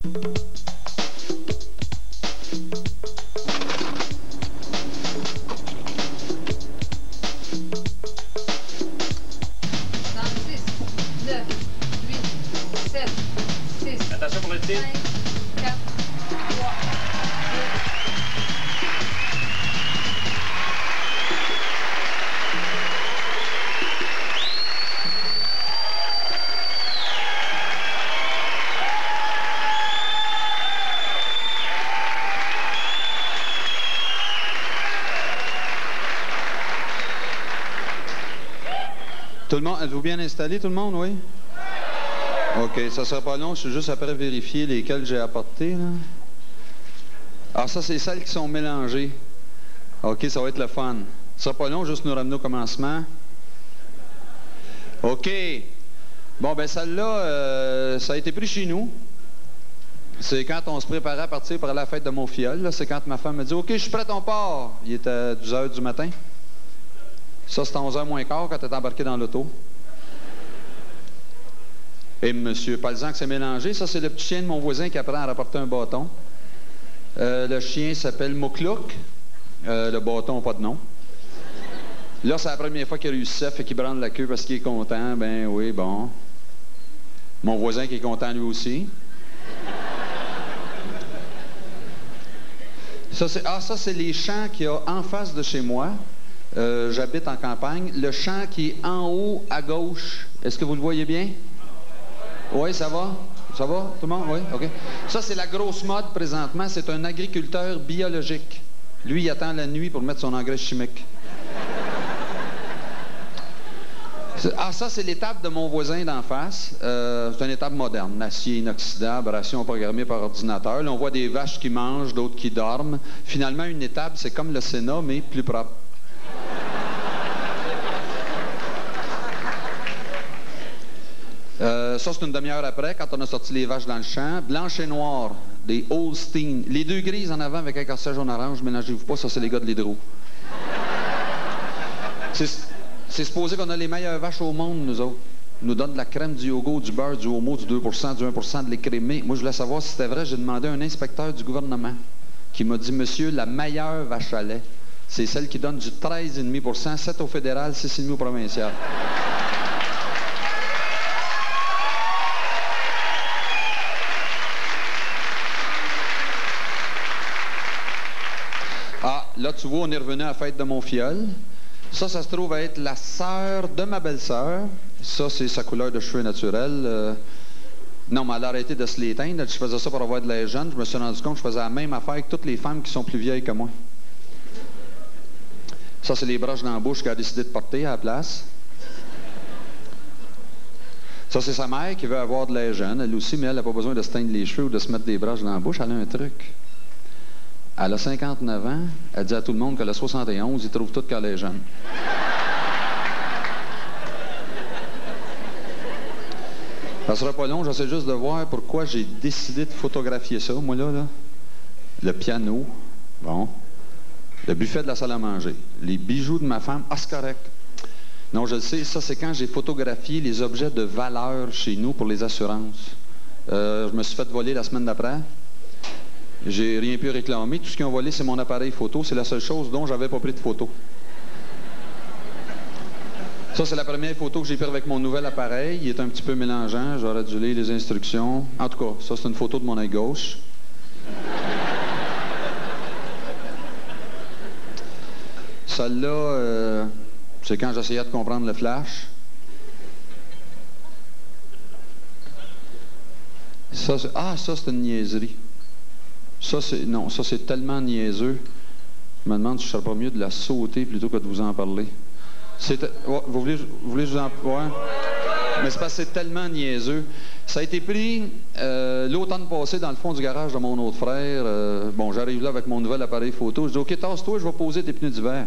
Attention pour le titre. 5, 4, 3, 2. Tout le monde, êtes-vous bien installé, tout le monde, oui? OK, ça sera pas long, je suis juste après vérifier lesquels j'ai apportés, là. Alors ça, c'est celles qui sont mélangées. OK, ça va être le fun. Ça sera pas long, juste nous ramener au commencement. OK. Bon, ben celle-là, ça a été pris chez nous. C'est quand on se préparait à partir pour aller à la fête de mon filleul. C'est quand ma femme me dit « OK, je suis prêt, on part. » Il était 12 h du matin. Ça, c'était 11 h moins quart quand tu es embarqué dans l'auto. Et M. Palzan s'est mélangé. Ça, c'est le petit chien de mon voisin qui apprend à rapporter un bâton. Le chien s'appelle Mouklouk. Le bâton n'a pas de nom. Là, c'est la première fois qu'il réussit ça, fait qu'il branle la queue parce qu'il est content. Ben oui, bon. Mon voisin qui est content lui aussi. Ça, c'est les champs qu'il y a en face de chez moi. J'habite en campagne. Le champ qui est en haut à gauche, est-ce que vous le voyez bien? Oui, ça va? Ça va, tout le monde? Oui, OK. Ça, c'est la grosse mode présentement. C'est un agriculteur biologique. Lui, il attend la nuit pour mettre son engrais chimique. Ça, c'est l'étable de mon voisin d'en face. C'est une étable moderne, acier inoxydable, ration programmée par ordinateur. Là, on voit des vaches qui mangent, d'autres qui dorment. Finalement, une étable, c'est comme le Sénat, mais plus propre. Ça, c'est une demi-heure après, quand on a sorti les vaches dans le champ. Blanche et noire, des Holstein. Les deux grises en avant avec un corsage jaune-orange, mélangez-vous pas, ça, c'est les gars de l'Hydro. C'est supposé qu'on a les meilleures vaches au monde, nous autres. Ils nous donnent de la crème, du yogourt, du beurre, du homo, du 2 du 1 de l'écrémé. Moi, je voulais savoir si c'était vrai. J'ai demandé à un inspecteur du gouvernement qui m'a dit « Monsieur, la meilleure vache à lait, c'est celle qui donne du 13,5 7 au fédéral, 6,5 au provincial. » Ah, là, tu vois, on est revenu à la fête de mon filleul. Ça se trouve à être la sœur de ma belle-sœur. Ça, c'est sa couleur de cheveux naturelle. Non, mais elle a arrêté de se l'éteindre. Je faisais ça pour avoir de l'air jeune. Je me suis rendu compte que je faisais la même affaire que toutes les femmes qui sont plus vieilles que moi. Ça, c'est les broches dans la bouche qu'elle a décidé de porter à la place. Ça, c'est sa mère qui veut avoir de l'air jeune. Elle aussi, mais elle n'a pas besoin de se teindre les cheveux ou de se mettre des broches dans la bouche. Elle a un truc. Elle a 59 ans. Elle dit à tout le monde qu'elle a 71. Ils trouvent tout qu'elle est jeune. Ça sera pas long. J'essaie juste de voir pourquoi j'ai décidé de photographier ça. Moi, là. Le piano. Bon. Le buffet de la salle à manger. Les bijoux de ma femme. Ah, c'est correct. Non, je le sais. Ça, c'est quand j'ai photographié les objets de valeur chez nous pour les assurances. Je me suis fait voler la semaine d'après. J'ai rien pu réclamer. Tout ce qu'ils ont volé, c'est mon appareil photo. C'est la seule chose dont j'avais pas pris de photo. Ça, c'est la première photo que j'ai prise avec mon nouvel appareil. Il est un petit peu mélangeant. J'aurais dû lire les instructions. En tout cas, ça, c'est une photo de mon œil gauche. Celle-là, c'est quand j'essayais de comprendre le flash. Ça, c'est une niaiserie. Ça, c'est tellement niaiseux. Je me demande si je ne serais pas mieux de la sauter plutôt que de vous en parler. Vous voulez que je vous en... Ouais. Mais c'est parce que c'est tellement niaiseux. Ça a été pris l'automne passé dans le fond du garage de mon autre frère. Bon, j'arrive là avec mon nouvel appareil photo. Je dis « OK, tasse-toi, je vais poser tes pneus d'hiver. »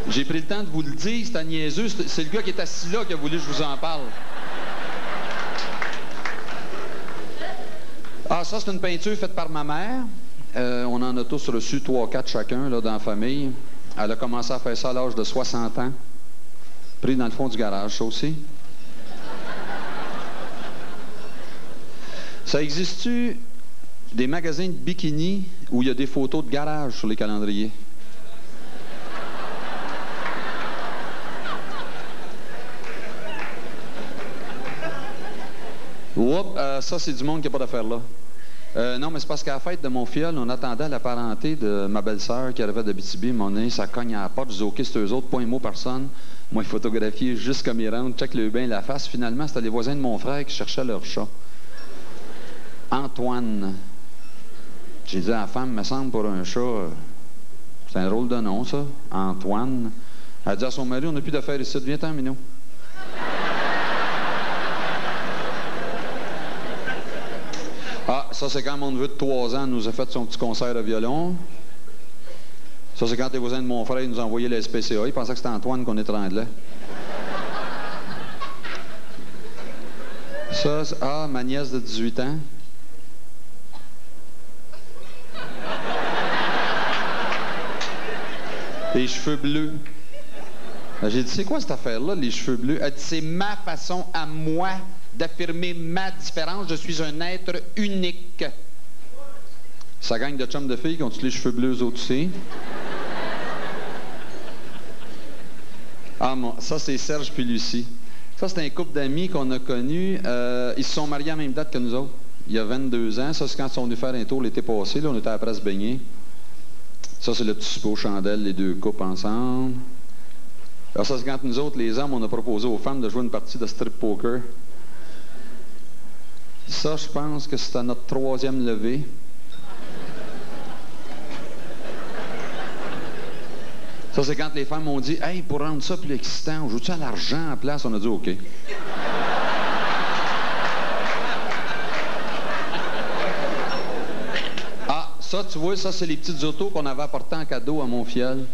J'ai pris le temps de vous le dire, c'était niaiseux. C'est le gars qui est assis là qui a voulu que je vous en parle. Ah, ça, c'est une peinture faite par ma mère. On en a tous reçu 3-4 chacun là, dans la famille. Elle a commencé à faire ça à l'âge de 60 ans. Pris dans le fond du garage, ça aussi. Ça existe-tu des magasins de bikini où il y a des photos de garage sur les calendriers? Oups, ça, c'est du monde qui n'a pas d'affaires là. Non, mais c'est parce qu'à la fête de mon filleul, on attendait la parenté de ma belle-sœur qui arrivait d'Abitibi. Mon nez, ça cogne à la porte. Je dis, OK, c'est eux autres, pas un mot personne. Moi, il photographiais juste comme ils rentrent, check le bain, la face. Finalement, c'était les voisins de mon frère qui cherchaient leur chat. Antoine. J'ai dit à la femme, me semble, pour un chat, c'est un drôle de nom, ça. Antoine. Elle a dit à son mari, on n'a plus d'affaires ici, viens-t'en, Minou. Ah, ça, c'est quand mon neveu de 3 ans nous a fait son petit concert de violon. Ça, c'est quand les voisins de mon frère nous ont envoyé la SPCA. Ils pensaient que c'était Antoine qu'on étranglait. Ça, ah, ma nièce de 18 ans. Les cheveux bleus. J'ai dit, c'est quoi cette affaire-là, les cheveux bleus? Elle dit, c'est ma façon à moi d'affirmer ma différence. Je suis un être unique. Ça gagne de chums de filles qui ont tous les cheveux bleus eux autres aussi. Ah, ça, c'est Serge puis Lucie. Ça, c'est un couple d'amis qu'on a connus. Ils se sont mariés à la même date que nous autres. Il y a 22 ans. Ça, c'est quand ils sont venus faire un tour l'été passé. Là, on était après se baigner. Ça, c'est le petit souper aux chandelles, les deux couples ensemble. Alors ça, c'est quand nous autres, les hommes, on a proposé aux femmes de jouer une partie de strip poker. Ça, je pense que c'est à notre 3e levée. Ça, c'est quand les femmes m'ont dit « Hey, pour rendre ça plus excitant, on joue-tu à l'argent en place? » On a dit « OK. » Ah, ça, tu vois, ça, c'est les petites autos qu'on avait apportées en cadeau à mon filleul.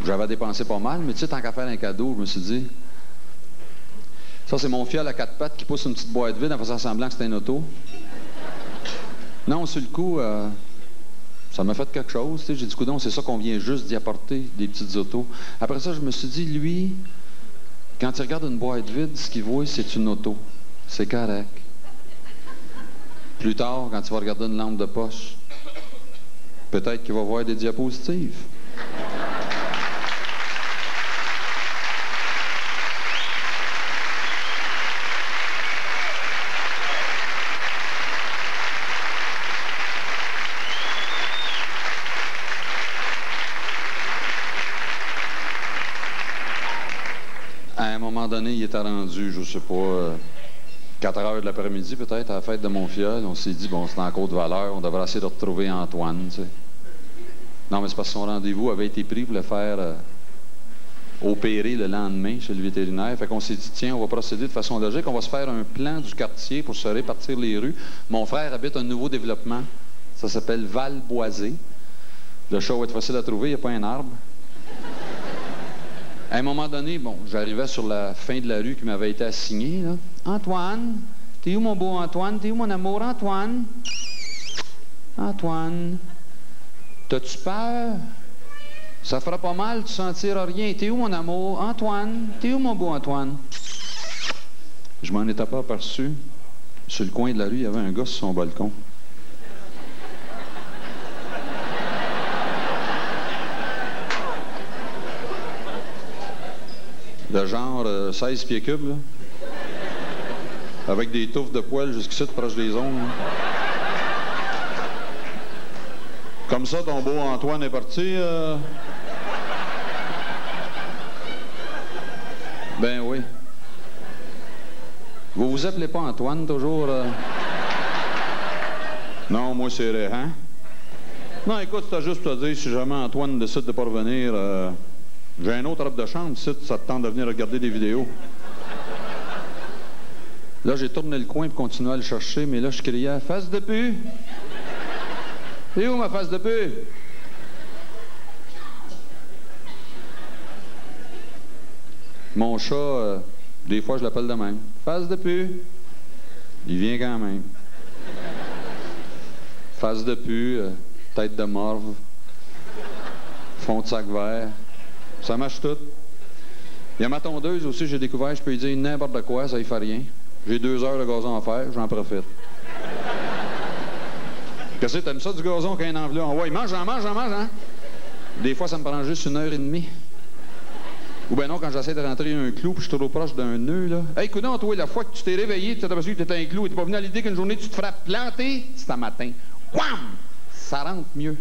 J'avais dépensé pas mal, mais tu sais, tant qu'à faire un cadeau, je me suis dit... Ça, c'est mon filleul à 4 pattes qui pousse une petite boîte vide en faisant semblant que c'était une auto. Non, sur le coup, ça m'a fait quelque chose. J'ai dit, coudonc, c'est ça qu'on vient juste d'y apporter, des petites autos. Après ça, je me suis dit, lui, quand il regarde une boîte vide, ce qu'il voit, c'est une auto. C'est correct. Plus tard, quand il va regarder une lampe de poche, peut-être qu'il va voir des diapositives. À un moment donné, il était rendu, je sais pas, 4 heures de l'après-midi peut-être, à la fête de mon filleul. On s'est dit, bon, c'est en Côte-Valeur, on devrait essayer de retrouver Antoine, tu sais. Non, mais c'est parce que son rendez-vous avait été pris pour le faire opérer le lendemain chez le vétérinaire. Fait qu'on s'est dit, tiens, on va procéder de façon logique, on va se faire un plan du quartier pour se répartir les rues. Mon frère habite un nouveau développement, ça s'appelle Val-Boisé. Le chat va être facile à trouver, il n'y a pas un arbre. À un moment donné, bon, j'arrivais sur la fin de la rue qui m'avait été assignée, là. Antoine, t'es où mon beau Antoine? T'es où mon amour Antoine? Antoine, t'as-tu peur? Ça fera pas mal, tu sentiras rien. T'es où mon amour? Antoine, t'es où mon beau Antoine? Je m'en étais pas aperçu. Sur le coin de la rue, il y avait un gars sur son balcon. De genre 16 pieds cubes, là. Avec des touffes de poils jusqu'ici, proche des ongles. Comme ça, ton beau Antoine est parti. Ben oui. Vous vous appelez pas Antoine, toujours? Non, moi, c'est Réhan. Non, écoute, c'est juste à dire, si jamais Antoine décide de ne pas revenir... J'ai un autre robe de chambre, si ça te tente de venir regarder des vidéos. Là, j'ai tourné le coin pour continuer à le chercher, mais là, je criais « Face de pu! » C'est où ma face de pu? Mon chat, des fois, je l'appelle de même. « Face de pu! » Il vient quand même. Face de pu, tête de morve, fond de sac vert. Ça marche tout. Il y a ma tondeuse aussi, j'ai découvert, je peux lui dire n'importe quoi, ça y fait rien. J'ai 2 heures de gazon à faire, j'en profite. Qu'est-ce que t'aimes ça du gazon qu'un enveloppe? Ouais, mange, hein? Des fois, ça me prend juste 1h30. Ou ben non, quand j'essaie de rentrer un clou puis je suis trop proche d'un nœud, là. Hey, coudonc, toi, la fois que tu t'es réveillé, tu t'es aperçu que t'étais un clou et t'es pas venu à l'idée qu'une journée tu te feras planter, c'est un matin. Wham! Ça rentre mieux.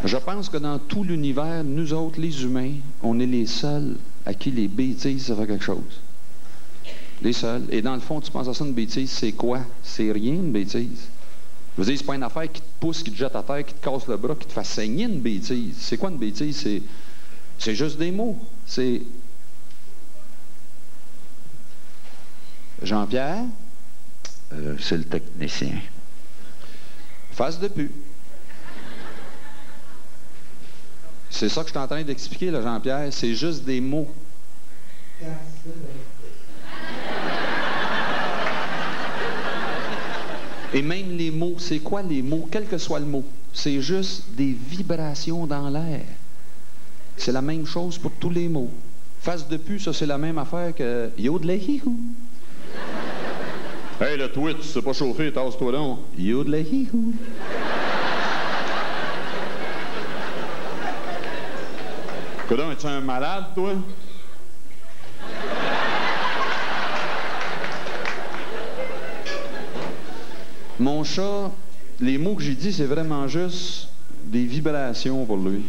Je pense que dans tout l'univers, nous autres, les humains, on est les seuls à qui les bêtises, ça fait quelque chose. Les seuls. Et dans le fond, tu penses à ça, une bêtise, c'est quoi? C'est rien, une bêtise. Je veux dire, c'est pas une affaire qui te pousse, qui te jette à terre, qui te casse le bras, qui te fait saigner, une bêtise. C'est quoi une bêtise? C'est juste des mots. C'est... Jean-Pierre? C'est le technicien. Face de pu. C'est ça que je suis en train d'expliquer, là, Jean-Pierre. C'est juste des mots. Et même les mots, c'est quoi les mots? Quel que soit le mot, c'est juste des vibrations dans l'air. C'est la même chose pour tous les mots. Face de pu, ça, c'est la même affaire que yodelehihou. Hey, le tweet, tu sais pas chauffer, tasse-toi donc. Yodelehihou. Coudonc, es-tu un malade, toi? Mon chat, les mots que j'ai dit, c'est vraiment juste des vibrations pour lui.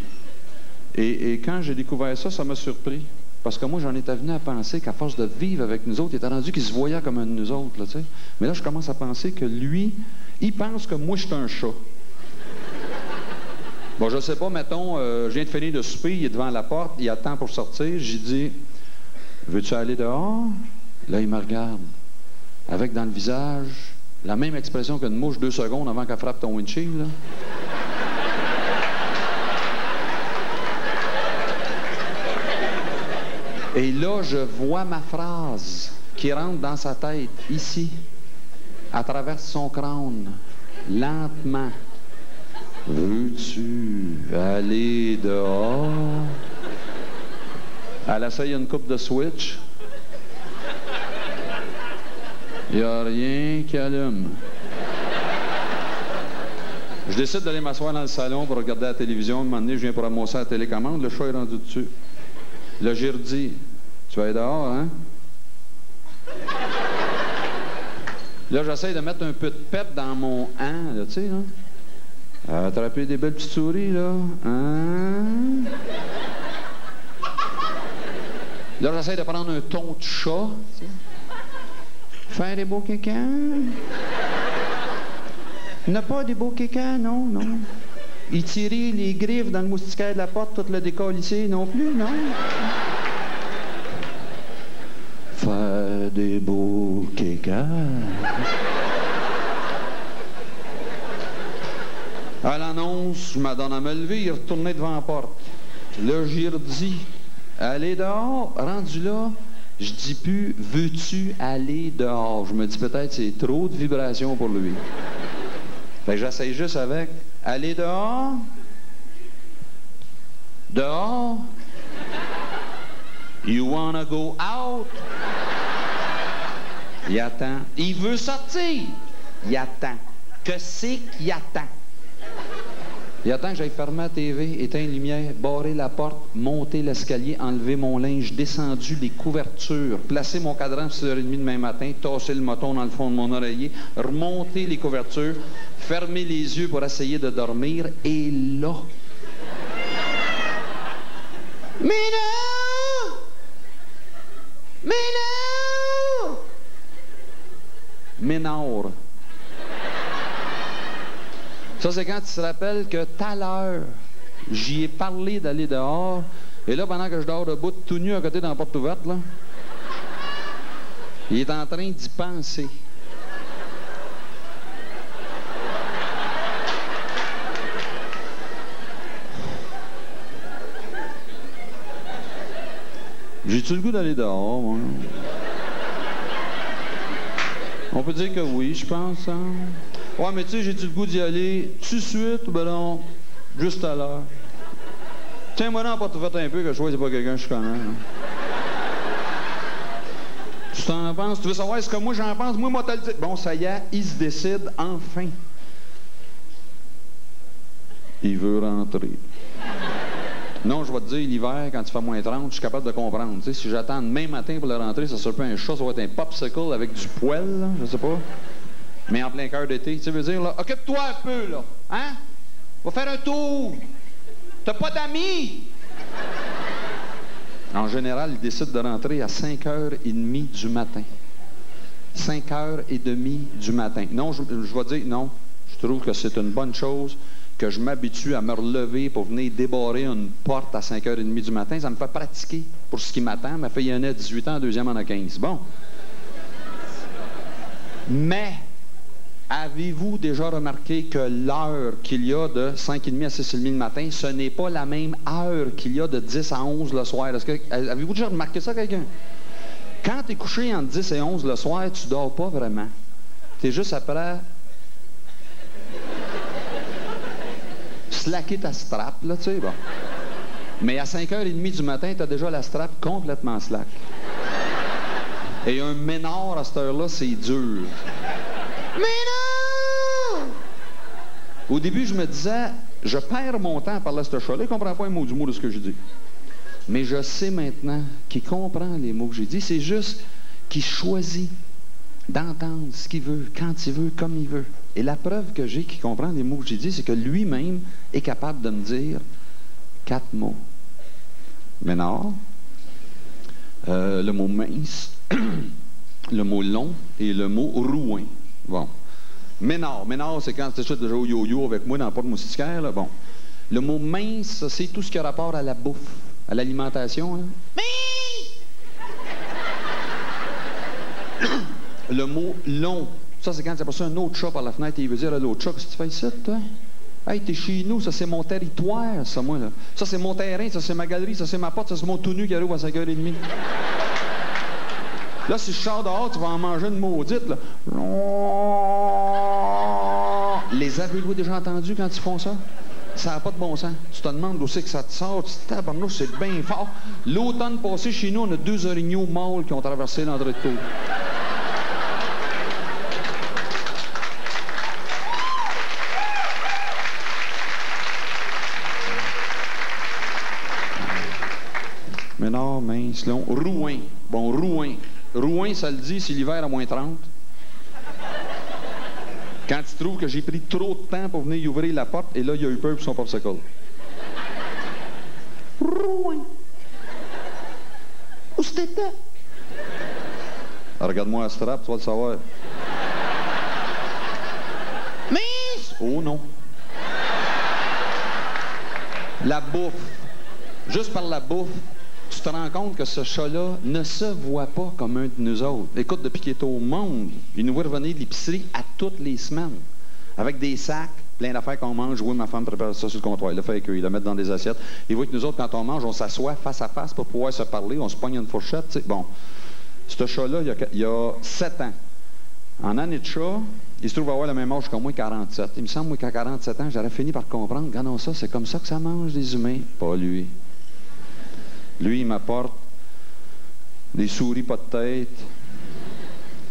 Et quand j'ai découvert ça, ça m'a surpris. Parce que moi, j'en étais venu à penser qu'à force de vivre avec nous autres, il était rendu qu'il se voyait comme un de nous autres, là, tu sais. Mais là, je commence à penser que lui, il pense que moi, je suis un chat. Bon, je sais pas, mettons, je viens de finir de souper, il est devant la porte, il attend pour sortir. J'ai dit, veux-tu aller dehors? Là, il me regarde, avec dans le visage la même expression qu'une mouche 2 secondes avant qu'elle frappe ton windshield, là. Et là, je vois ma phrase qui rentre dans sa tête, ici, à travers son crâne, lentement. Veux-tu aller dehors? Elle essaye une coupe de switch. Il n'y a rien qui allume. Je décide d'aller m'asseoir dans le salon pour regarder la télévision. À un moment donné, je viens pour ramasser la télécommande. Le chat est rendu dessus. Là, j'ai redit, tu vas aller dehors, hein? Là, j'essaie de mettre un peu de pep dans mon « hein », là, tu sais, là. Attraper des belles petites souris, là. Hein? Là, j'essaie de prendre un ton de chat, tu sais. Faire des beaux kékans? N'a pas des beaux kékans, non, non. Y tirer les griffes dans le moustiquaire de la porte, tout le décollissé, non plus, non. Faire des beaux kékans. À l'annonce, je m'adonne à me lever, il est retourné devant la porte. Là, j'y redis, allez dehors, rendu là. Je dis plus, veux-tu aller dehors? Je me dis peut-être c'est trop de vibrations pour lui. Fait que j'essaye juste avec, aller dehors? Dehors? You wanna go out? Il attend. Il veut sortir. Il attend. Que c'est qu'il attend? Il attend que j'aille fermer la TV, éteindre la lumière, barrer la porte, monter l'escalier, enlever mon linge, descendu les couvertures, placer mon cadran à 6h30 demain matin, tasser le moton dans le fond de mon oreiller, remonter les couvertures, fermer les yeux pour essayer de dormir, et là... Mais non! Mais non! Ménard. Ça, c'est quand tu te rappelles que tout à l'heure, j'y ai parlé d'aller dehors, et là, pendant que je dors debout, tout nu à côté dans la porte ouverte, là, il est en train d'y penser. J'ai-tu le goût d'aller dehors, moi? On peut dire que oui, je pense, hein? Ouais, mais tu sais, j'ai-tu le goût d'y aller tout de suite ou ben non, juste à l'heure? Tiens-moi là en porte ouverte un peu, que je vois que c'est pas quelqu'un que je connais. Hein? Tout de Tu t'en penses? Tu veux savoir ce que moi j'en pense? Moi, te le dire. Bon, ça y est, il se décide enfin. Il veut rentrer. Non, je vais te dire, l'hiver, quand il fait moins 30, je suis capable de comprendre. Tu sais, si j'attends demain matin pour le rentrer, ça sera pas un chat, ça va être un popsicle avec du poêle, là, je sais pas. Mais en plein cœur d'été, tu sais, veut dire, là, occupe-toi un peu, là. Hein? Va faire un tour. T'as pas d'amis? En général, il décide de rentrer à 5h30 du matin. 5h30 du matin. Non, je vais dire, non, je trouve que c'est une bonne chose que je m'habitue à me relever pour venir débarrer une porte à 5h30 du matin. Ça me fait pratiquer pour ce qui m'attend. Ma fille en a 18 ans, la deuxième en a 15. Bon. Mais, avez-vous déjà remarqué que l'heure qu'il y a de 5h30 à 6h30 le matin, ce n'est pas la même heure qu'il y a de 10 à 11 le soir? Avez-vous déjà remarqué ça, quelqu'un? Quand tu es couché entre 10 et 11 le soir, tu dors pas vraiment. Tu es juste après slacker ta strap, là, tu sais, bon. Mais à 5h30 du matin, tu as déjà la strap complètement slack. Et un ménard à cette heure-là, c'est dur. Mais non! Au début, je me disais, je perds mon temps à parler à ce chat-là. Il ne comprend pas un mot du mot de ce que je dis. Mais je sais maintenant qu'il comprend les mots que j'ai dit. C'est juste qu'il choisit d'entendre ce qu'il veut, quand il veut, comme il veut. Et la preuve que j'ai qu'il comprend les mots que j'ai dit, c'est que lui-même est capable de me dire 4 mots. Ménard, le mot mince, le mot long et le mot rouin. Bon. Ménard, c'est quand tu échutes déjà au yo-yo avec moi dans le porte moustiquaire, là. Bon. Le mot mince, c'est tout ce qui a rapport à la bouffe, à l'alimentation. Le mot long, ça c'est quand tu as passé un autre chat par la fenêtre et il veut dire à l'autre chat, qu'est-ce que tu fais ici, toi? Hey, t'es chez nous, ça c'est mon territoire, ça, moi, là. Ça c'est mon terrain, ça c'est ma galerie, ça c'est ma porte, ça c'est mon tout nu qui arrive à 5h30. Là, si je sors dehors, tu vas en manger une maudite, là. Les avez-vous déjà entendus quand ils font ça? Ça n'a pas de bon sens. Tu te demandes où c'est que ça te sort. Tu te tabarnouche, c'est bien fort. L'automne passé, chez nous, on a 2 orignaux mâles qui ont traversé l'entrée de tour. Ménard, mince, long. Rouin. Bon, rouin. Rouin, ça le dit, c'est l'hiver à moins 30. Quand tu trouves que j'ai pris trop de temps pour venir y ouvrir la porte, et là, il a eu peur pour son popsicle. Rouin. Où c'était? Regarde-moi à strap, tu vas le savoir. Mince! Oh non. La bouffe. Juste par la bouffe, tu te rends compte que ce chat-là ne se voit pas comme un de nous autres. Écoute, depuis qu'il est au monde, il nous voit revenir de l'épicerie à toutes les semaines. Avec des sacs, plein d'affaires qu'on mange. Oui, ma femme prépare ça sur le comptoir. Il le fait cuire, il le met dans des assiettes. Il voit que nous autres, quand on mange, on s'assoit face à face pour pouvoir se parler. On se pogne une fourchette, tu sais. Bon. Ce chat-là, il y a 7 ans. En année de chat, il se trouve avoir le même âge que moi, 47. Il me semble, moi, qu'à 47 ans, j'aurais fini par comprendre. Ah non, ça, c'est comme ça que ça mange, les humains. Pas lui. Lui, il m'apporte des souris pas de tête,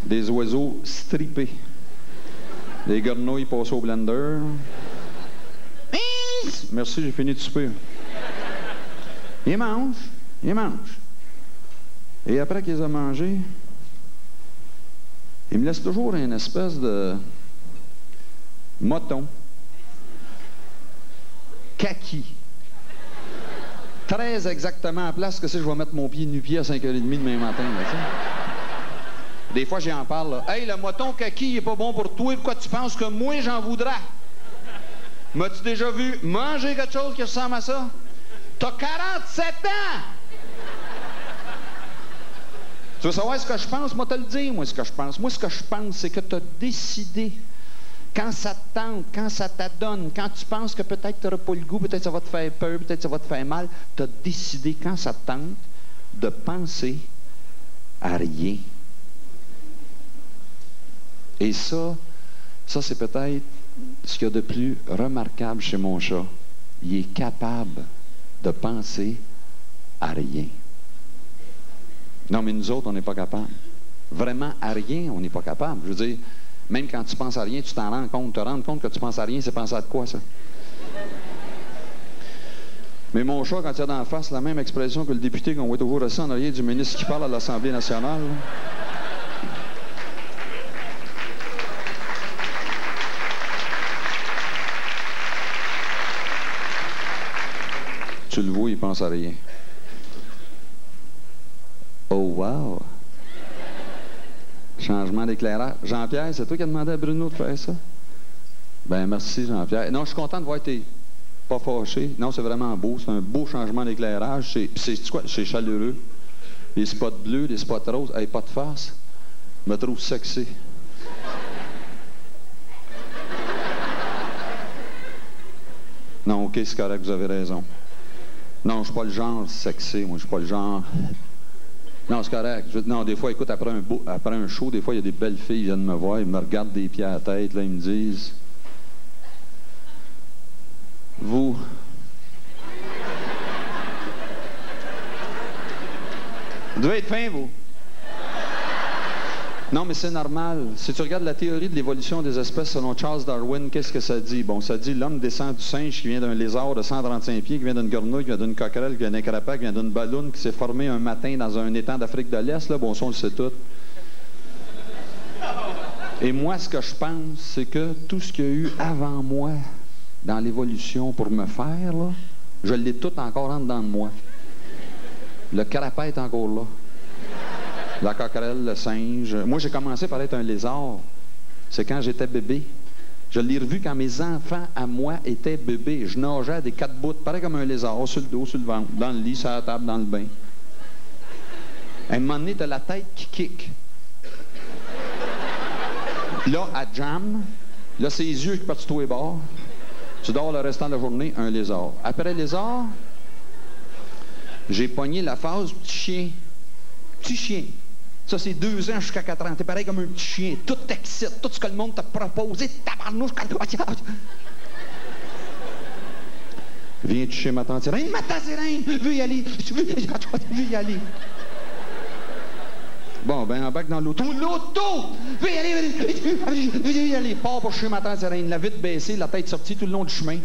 des oiseaux strippés, des grenouilles passées au blender. Merci, j'ai fini de souper. Il mange. Et après qu'il les a mangés, il me laisse toujours une espèce de moton, kaki. Très exactement à la place que c'est, je vais mettre mon pied nu-pied à 5h30 demain matin. Là, des fois, j'en parle. Là. Hey, le moton kaki, il est pas bon pour toi. Pourquoi tu penses que moi, j'en voudrais? M'as-tu déjà vu manger quelque chose qui ressemble à ça? T'as 47 ans! Tu veux savoir ce que je pense? Moi, te le dire, moi, ce que je pense. Moi, ce que je pense, c'est que tu as décidé. Quand ça te tente, quand ça t'adonne, quand tu penses que peut-être tu n'auras pas le goût, peut-être ça va te faire peur, peut-être ça va te faire mal, tu as décidé, quand ça te tente, de penser à rien. Et ça c'est peut-être ce qu'il y a de plus remarquable chez mon chat. Il est capable de penser à rien. Non, mais nous autres, on n'est pas capables. Vraiment à rien, on n'est pas capable. Je veux dire, même quand tu penses à rien, tu t'en rends compte. Te rendre compte que tu penses à rien, c'est penser à de quoi, ça? Mais mon chat, quand il a d'en face la même expression que le député qu'on voit toujours assis en arrière du ministre qui parle à l'Assemblée nationale, là. Tu le vois, il pense à rien. Oh, wow! Changement d'éclairage. Jean-Pierre, c'est toi qui as demandé à Bruno de faire ça? Ben merci, Jean-Pierre. Non, je suis content de voir que t'es pas fâché. Non, c'est vraiment beau. C'est un beau changement d'éclairage. C'est quoi? C'est chaleureux. Les spots bleus, les spots roses. Hey, pas de face. Je me trouve sexy. Non, OK, c'est correct, vous avez raison. Non, je suis pas le genre sexy, moi, je suis pas le genre... Non, c'est correct. Non, des fois, écoute, après un show, des fois, il y a des belles filles qui viennent me voir, ils me regardent des pieds à la tête, là, ils me disent... Vous... Vous devez être fin, vous. Non, mais c'est normal. Si tu regardes la théorie de l'évolution des espèces selon Charles Darwin, qu'est-ce que ça dit? Bon, ça dit l'homme descend du singe qui vient d'un lézard de 135 pieds, qui vient d'une grenouille, qui vient d'une coquerelle, qui vient d'un carapace, qui vient d'une balloune, qui s'est formé un matin dans un étang d'Afrique de l'Est. Là, bon, ça, on le sait tout. Et moi, ce que je pense, c'est que tout ce qu'il y a eu avant moi dans l'évolution pour me faire, là, je l'ai tout encore en dedans de moi. Le carapace est encore là. La coquerelle, le singe. Moi, j'ai commencé par être un lézard. C'est quand j'étais bébé. Je l'ai revu quand mes enfants, à moi, étaient bébés. Je nageais à des 4 bouts, pareil comme un lézard, sur le dos, sur le ventre, dans le lit, sur la table, dans le bain. À un moment donné, t'as la tête qui kick. Là, à jam, là, c'est les yeux qui partent sur tous les bords. Tu dors le restant de la journée, un lézard. Après le lézard, j'ai pogné la phase petit chien. Petit chien. Ça, c'est 2 ans jusqu'à 4 ans. T'es pareil comme un petit chien. Tout t'excite. Tout ce que le monde t'a proposé. Tabarnouche. Viens toucher ma tante Sirène. Ma tante Sirène! Veux y aller? Veux y aller? Bon, ben, embarque dans l'auto. L'auto! Veux y aller? Veux y aller? Pars pour chez ma tante Sirène. La vitre baissée, la tête sortie tout le long du chemin.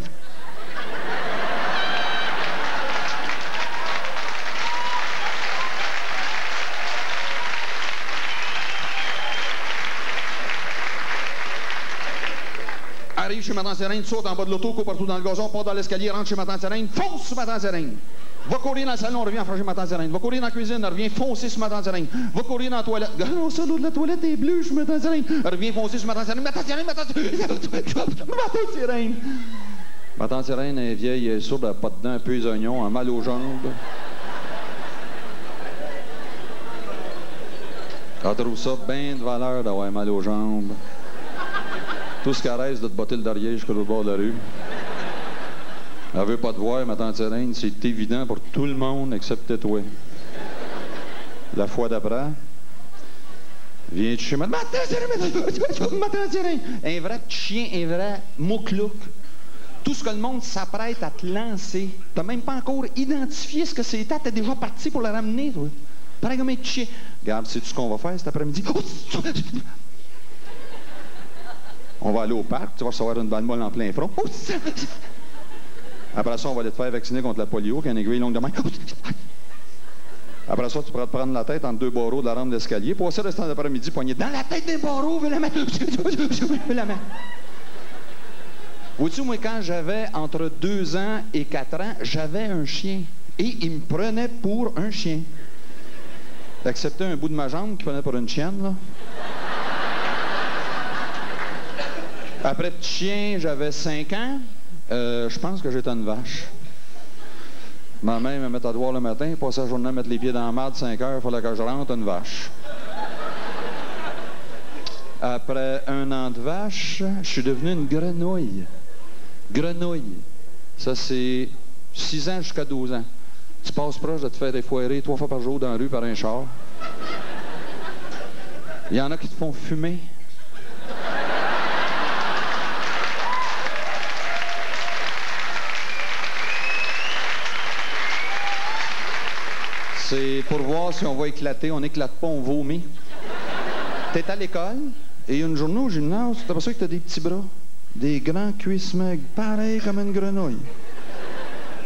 Arrive chez ma tante Sirène, saute en bas de l'auto, court partout dans le gazon, part dans l'escalier, rentre chez ma tante Sirène, fonce sur ma tante Sirène. Va courir dans le salon, revient franchir ma tante Sirène. Va courir dans la cuisine, revient foncer sur ma tante Sirène. Va courir dans la toilette. Non, ça, l'eau de la toilette est bleue, je suis ma tante Sirène. Revient foncer sur ma tante Sirène. Ma tante Sirène, ma tante Sirène. Ma tante Sirène. Ma tante Sirène est vieille, elle est sourde, elle n'a pas de dents, un peu les oignons, elle a mal aux jambes. Elle trouve ça bien de valeur d'avoir mal aux jambes. Tout ce qu'elle reste de te botter le derrière jusqu'au bord de la rue. Elle veut pas te voir, ma tante Sirène, c'est évident pour tout le monde, excepté toi. La fois d'après, viens chez ma tante Sirène, ma tante Sirène. Un vrai petit chien, un vrai mouclouc. Tout ce que le monde s'apprête à te lancer, t'as même pas encore identifié ce que c'était, t'es déjà parti pour le ramener, toi. Pareil comme un petit chien. Regarde, sais-tu ce qu'on va faire cet après-midi? On va aller au parc, tu vas recevoir une balle molle en plein front. Après ça, on va aller te faire vacciner contre la polio, qui a une aiguille longue de main. Après ça, tu pourras te prendre la tête entre 2 barreaux de la rampe d'escalier. Passer le restant d'après-midi, poigner dans la tête des barreaux, veux la mettre. Veux la mettre. Vois-tu, moi, quand j'avais entre 2 ans et 4 ans, j'avais un chien. Et il me prenait pour un chien. T'acceptais un bout de ma jambe qui prenait pour une chienne, là? Après petit chien, j'avais 5 ans. Je pense que j'étais une vache. Ma mère me mettait à devoir le matin, passait la journée à mettre les pieds dans la marde, 5 heures, il fallait que je rentre une vache. Après 1 an de vache, je suis devenu une grenouille. Grenouille. Ça, c'est 6 ans jusqu'à 12 ans. Tu passes proche de te faire effoirer 3 fois par jour dans la rue par un char. Il y en a qui te font fumer. C'est pour voir si on va éclater. On n'éclate pas, on vomit. T'es à l'école, et une journée au gymnase, t'as pas sûr que t'as des petits bras, des grands cuisses maigres, pareil comme une grenouille.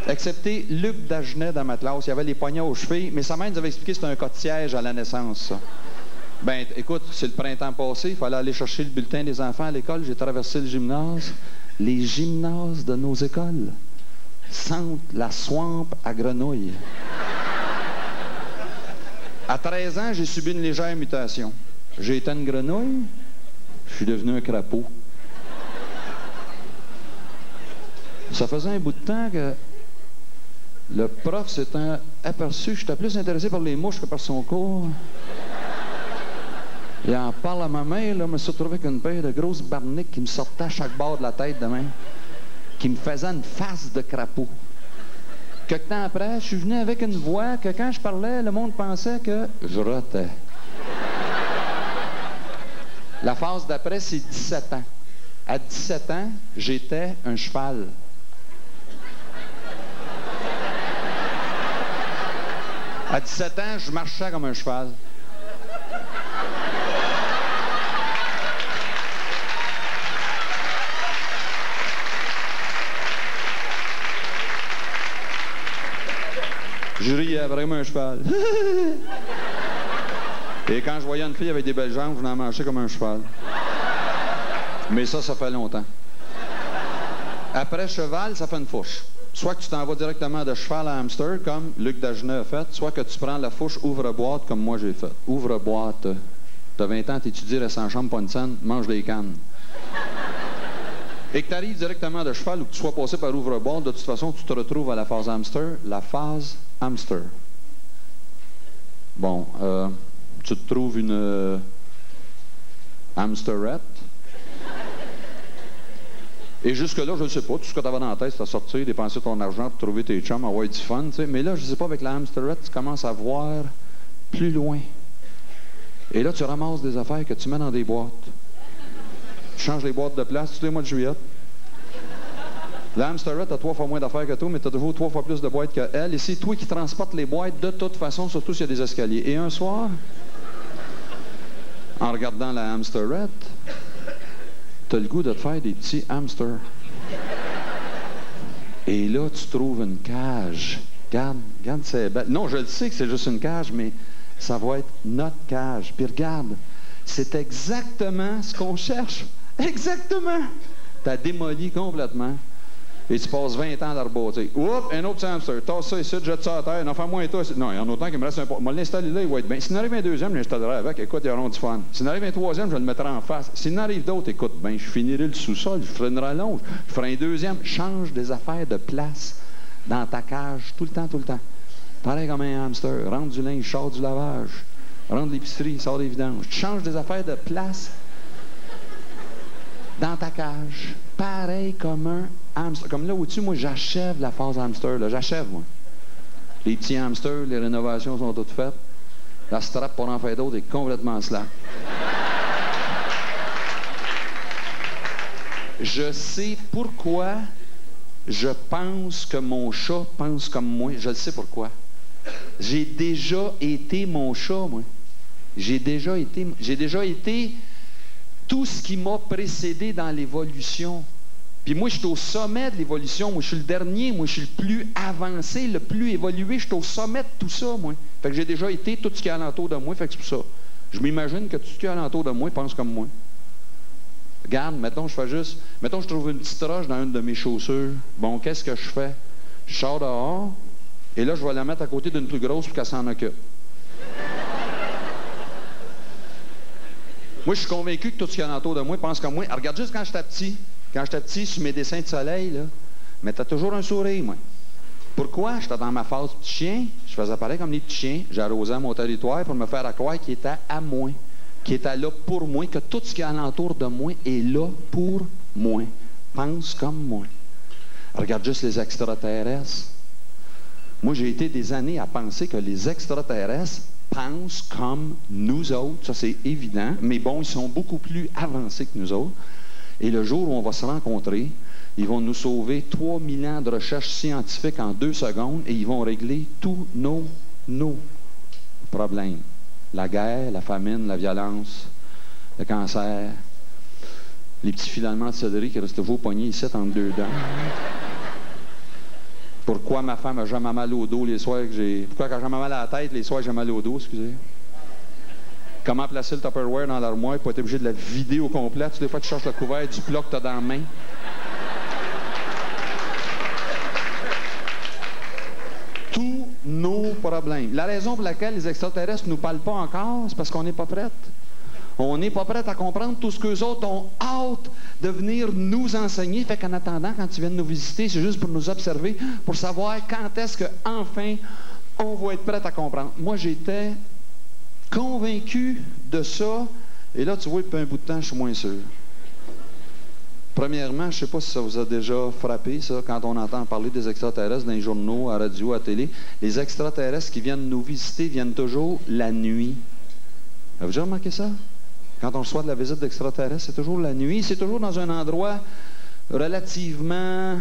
Excepté Luc Dagenet dans ma classe, il avait les poignets aux chevilles, mais sa mère nous avait expliqué que c'était un cas de siège à la naissance, ça. Ben, écoute, c'est le printemps passé, il fallait aller chercher le bulletin des enfants à l'école, j'ai traversé le gymnase. Les gymnases de nos écoles sentent la swamp à grenouille. À 13 ans, j'ai subi une légère mutation. J'ai été une grenouille, je suis devenu un crapaud. Ça faisait un bout de temps que le prof s'était aperçu que j'étais plus intéressé par les mouches que par son cours. Il en parle à ma mère, là, me suis retrouvé avec une paire de grosses barniques qui me sortaient à chaque bord de la tête de même, qui me faisaient une face de crapaud. Quelque temps après, je suis venu avec une voix que quand je parlais, le monde pensait que je rotais. La phase d'après, c'est 17 ans. À 17 ans, j'étais un cheval. À 17 ans, je marchais comme un cheval. Je riais vraiment un cheval. Et quand je voyais une fille avec des belles jambes, je venais marcher comme un cheval. Mais ça fait longtemps. Après cheval, ça fait une fourche. Soit que tu t'en vas directement de cheval à hamster, comme Luc Dagenet a fait, soit que tu prends la fourche ouvre-boîte, comme moi j'ai fait. Ouvre-boîte. T'as 20 ans, t'étudies, reste en chambre, pas une scène, mange des cannes. Et que tu arrives directement de cheval ou que tu sois passé par ouvre-boîte, de toute façon, tu te retrouves à la phase hamster. La phase hamster. Bon, tu te trouves une hamsterette. Et jusque-là, je ne sais pas, tout ce que tu avais dans la tête, c'est à sortir, dépenser ton argent pour trouver tes chums, avoir du fun, tu sais. Mais là, je ne sais pas, avec la hamsterette, tu commences à voir plus loin. Et là, tu ramasses des affaires que tu mets dans des boîtes. Tu changes les boîtes de place tous les mois de juillet. La hamsterette a 3 fois moins d'affaires que toi, mais tu as toujours 3 fois plus de boîtes qu'elle. Et c'est toi qui transportes les boîtes de toute façon, surtout s'il y a des escaliers. Et un soir, en regardant la hamsterette, tu as le goût de te faire des petits hamsters. Et là, tu trouves une cage. Regarde, c'est belle. Non, je le sais que c'est juste une cage, mais ça va être notre cage. Puis regarde, c'est exactement ce qu'on cherche. Exactement! T'as démoli complètement. Et tu passes 20 ans à la rebâtir. Oups, un autre hamster. Tasse ça ici, jette ça à terre. Non, fais-moi et toi. Non, il y en a autant qu'il me reste un peu. Moi, l'installer là, il va être bien. S'il en arrive un deuxième, je l'installerai avec. Écoute, il y aura du fun. S'il en arrive un troisième, je le mettrai en face. S'il en arrive d'autres, écoute, ben, je finirai le sous-sol, je ferai une rallonge, je ferai un deuxième. Change des affaires de place dans ta cage tout le temps, tout le temps. Pareil comme un hamster. Rentre du linge, sort du lavage. Rentre de l'épicerie, sort des vidanges. Tu changes des affaires de place dans ta cage. Pareil comme un hamster. Comme là au-dessus, moi, j'achève la phase hamster. Là. J'achève, moi. Les petits hamsters, les rénovations sont toutes faites. La strap pour en faire d'autres est complètement slack. Je sais pourquoi je pense que mon chat pense comme moi. Je le sais pourquoi. J'ai déjà été mon chat, moi. J'ai déjà été tout ce qui m'a précédé dans l'évolution. Puis moi, je suis au sommet de l'évolution. Moi, je suis le dernier. Moi, je suis le plus avancé, le plus évolué. Je suis au sommet de tout ça, moi. Fait que j'ai déjà été tout ce qui est alentour de moi. Fait que c'est pour ça. Je m'imagine que tout ce qui est alentour de moi pense comme moi. Regarde, mettons, je trouve une petite roche dans une de mes chaussures. Bon, qu'est-ce que je fais? Je sors dehors, et là, je vais la mettre à côté d'une plus grosse pour qu'elle s'en occupe. Moi, je suis convaincu que tout ce qui est alentour de moi pense comme moi. Alors, regarde juste quand j'étais petit. Quand j'étais petit, sur mes dessins de soleil, là, mais t'as toujours un sourire, moi. Pourquoi? J'étais dans ma phase petit chien. Je faisais pareil comme les petits chiens. J'arrosais mon territoire pour me faire croire qu'il était à moi. Qu'il était là pour moi. Que tout ce qui est alentour de moi est là pour moi. Pense comme moi. Regarde juste les extraterrestres. Moi, j'ai été des années à penser que les extraterrestres pensent comme nous autres. Ça, c'est évident. Mais bon, ils sont beaucoup plus avancés que nous autres. Et le jour où on va se rencontrer, ils vont nous sauver 3000 ans de recherche scientifique en 2 secondes et ils vont régler tous nos problèmes. La guerre, la famine, la violence, le cancer, les petits filaments de céleri qui restent toujours pognés ici entre deux dents. Pourquoi ma femme a jamais mal au dos les soirs que j'ai... Pourquoi quand j'ai mal à la tête, les soirs j'ai mal au dos, excusez. Comment placer le Tupperware dans l'armoire pour être obligé de la vider au complet. Tu sais, des fois, tu cherches le couvert du plat que tu as dans la main. Tous nos problèmes. La raison pour laquelle les extraterrestres ne nous parlent pas encore, c'est parce qu'on n'est pas prêts. On n'est pas prêts à comprendre tout ce qu'eux autres ont hâte de venir nous enseigner. Fait qu'en attendant, quand ils viennent nous visiter, c'est juste pour nous observer, pour savoir quand est-ce qu'enfin on va être prêts à comprendre. Moi, j'étais convaincu de ça, et là, tu vois, depuis un bout de temps, je suis moins sûr. Premièrement, je ne sais pas si ça vous a déjà frappé, ça, quand on entend parler des extraterrestres dans les journaux, à la radio, à la télé. Les extraterrestres qui viennent nous visiter viennent toujours la nuit. Avez-vous déjà remarqué ça? Quand on reçoit de la visite d'extraterrestres, c'est toujours la nuit. C'est toujours dans un endroit relativement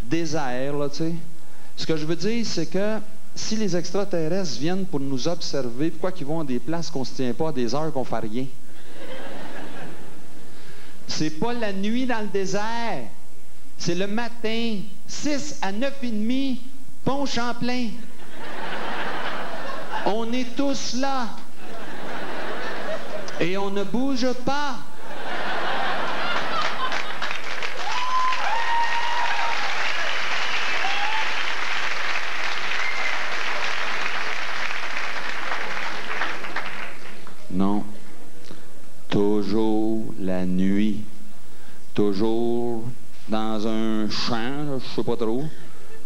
désert, là, tu sais. Ce que je veux dire, c'est que si les extraterrestres viennent pour nous observer, pourquoi qu'ils vont à des places qu'on ne se tient pas, à des heures qu'on ne fait rien? C'est pas la nuit dans le désert. C'est le matin, 6 à 9h30, Pont Champlain. On est tous là. Et on ne bouge pas. Non. Toujours la nuit. Toujours dans un champ, là, je sais pas trop.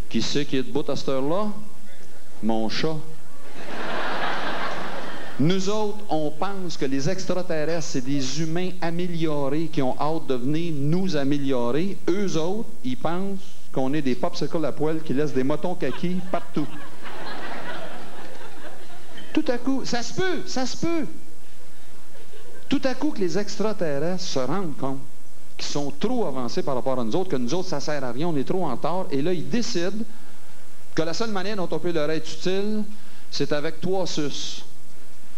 Qui c'est qui est debout à cette heure-là? Mon chat. Nous autres, on pense que les extraterrestres, c'est des humains améliorés qui ont hâte de venir nous améliorer. Eux autres, ils pensent qu'on est des popsicles à poil qui laissent des motons kakis partout. Tout à coup, ça se peut. Tout à coup que les extraterrestres se rendent compte qu'ils sont trop avancés par rapport à nous autres, que nous autres, ça sert à rien, on est trop en retard, et là, ils décident que la seule manière dont on peut leur être utile, c'est avec 3 suces.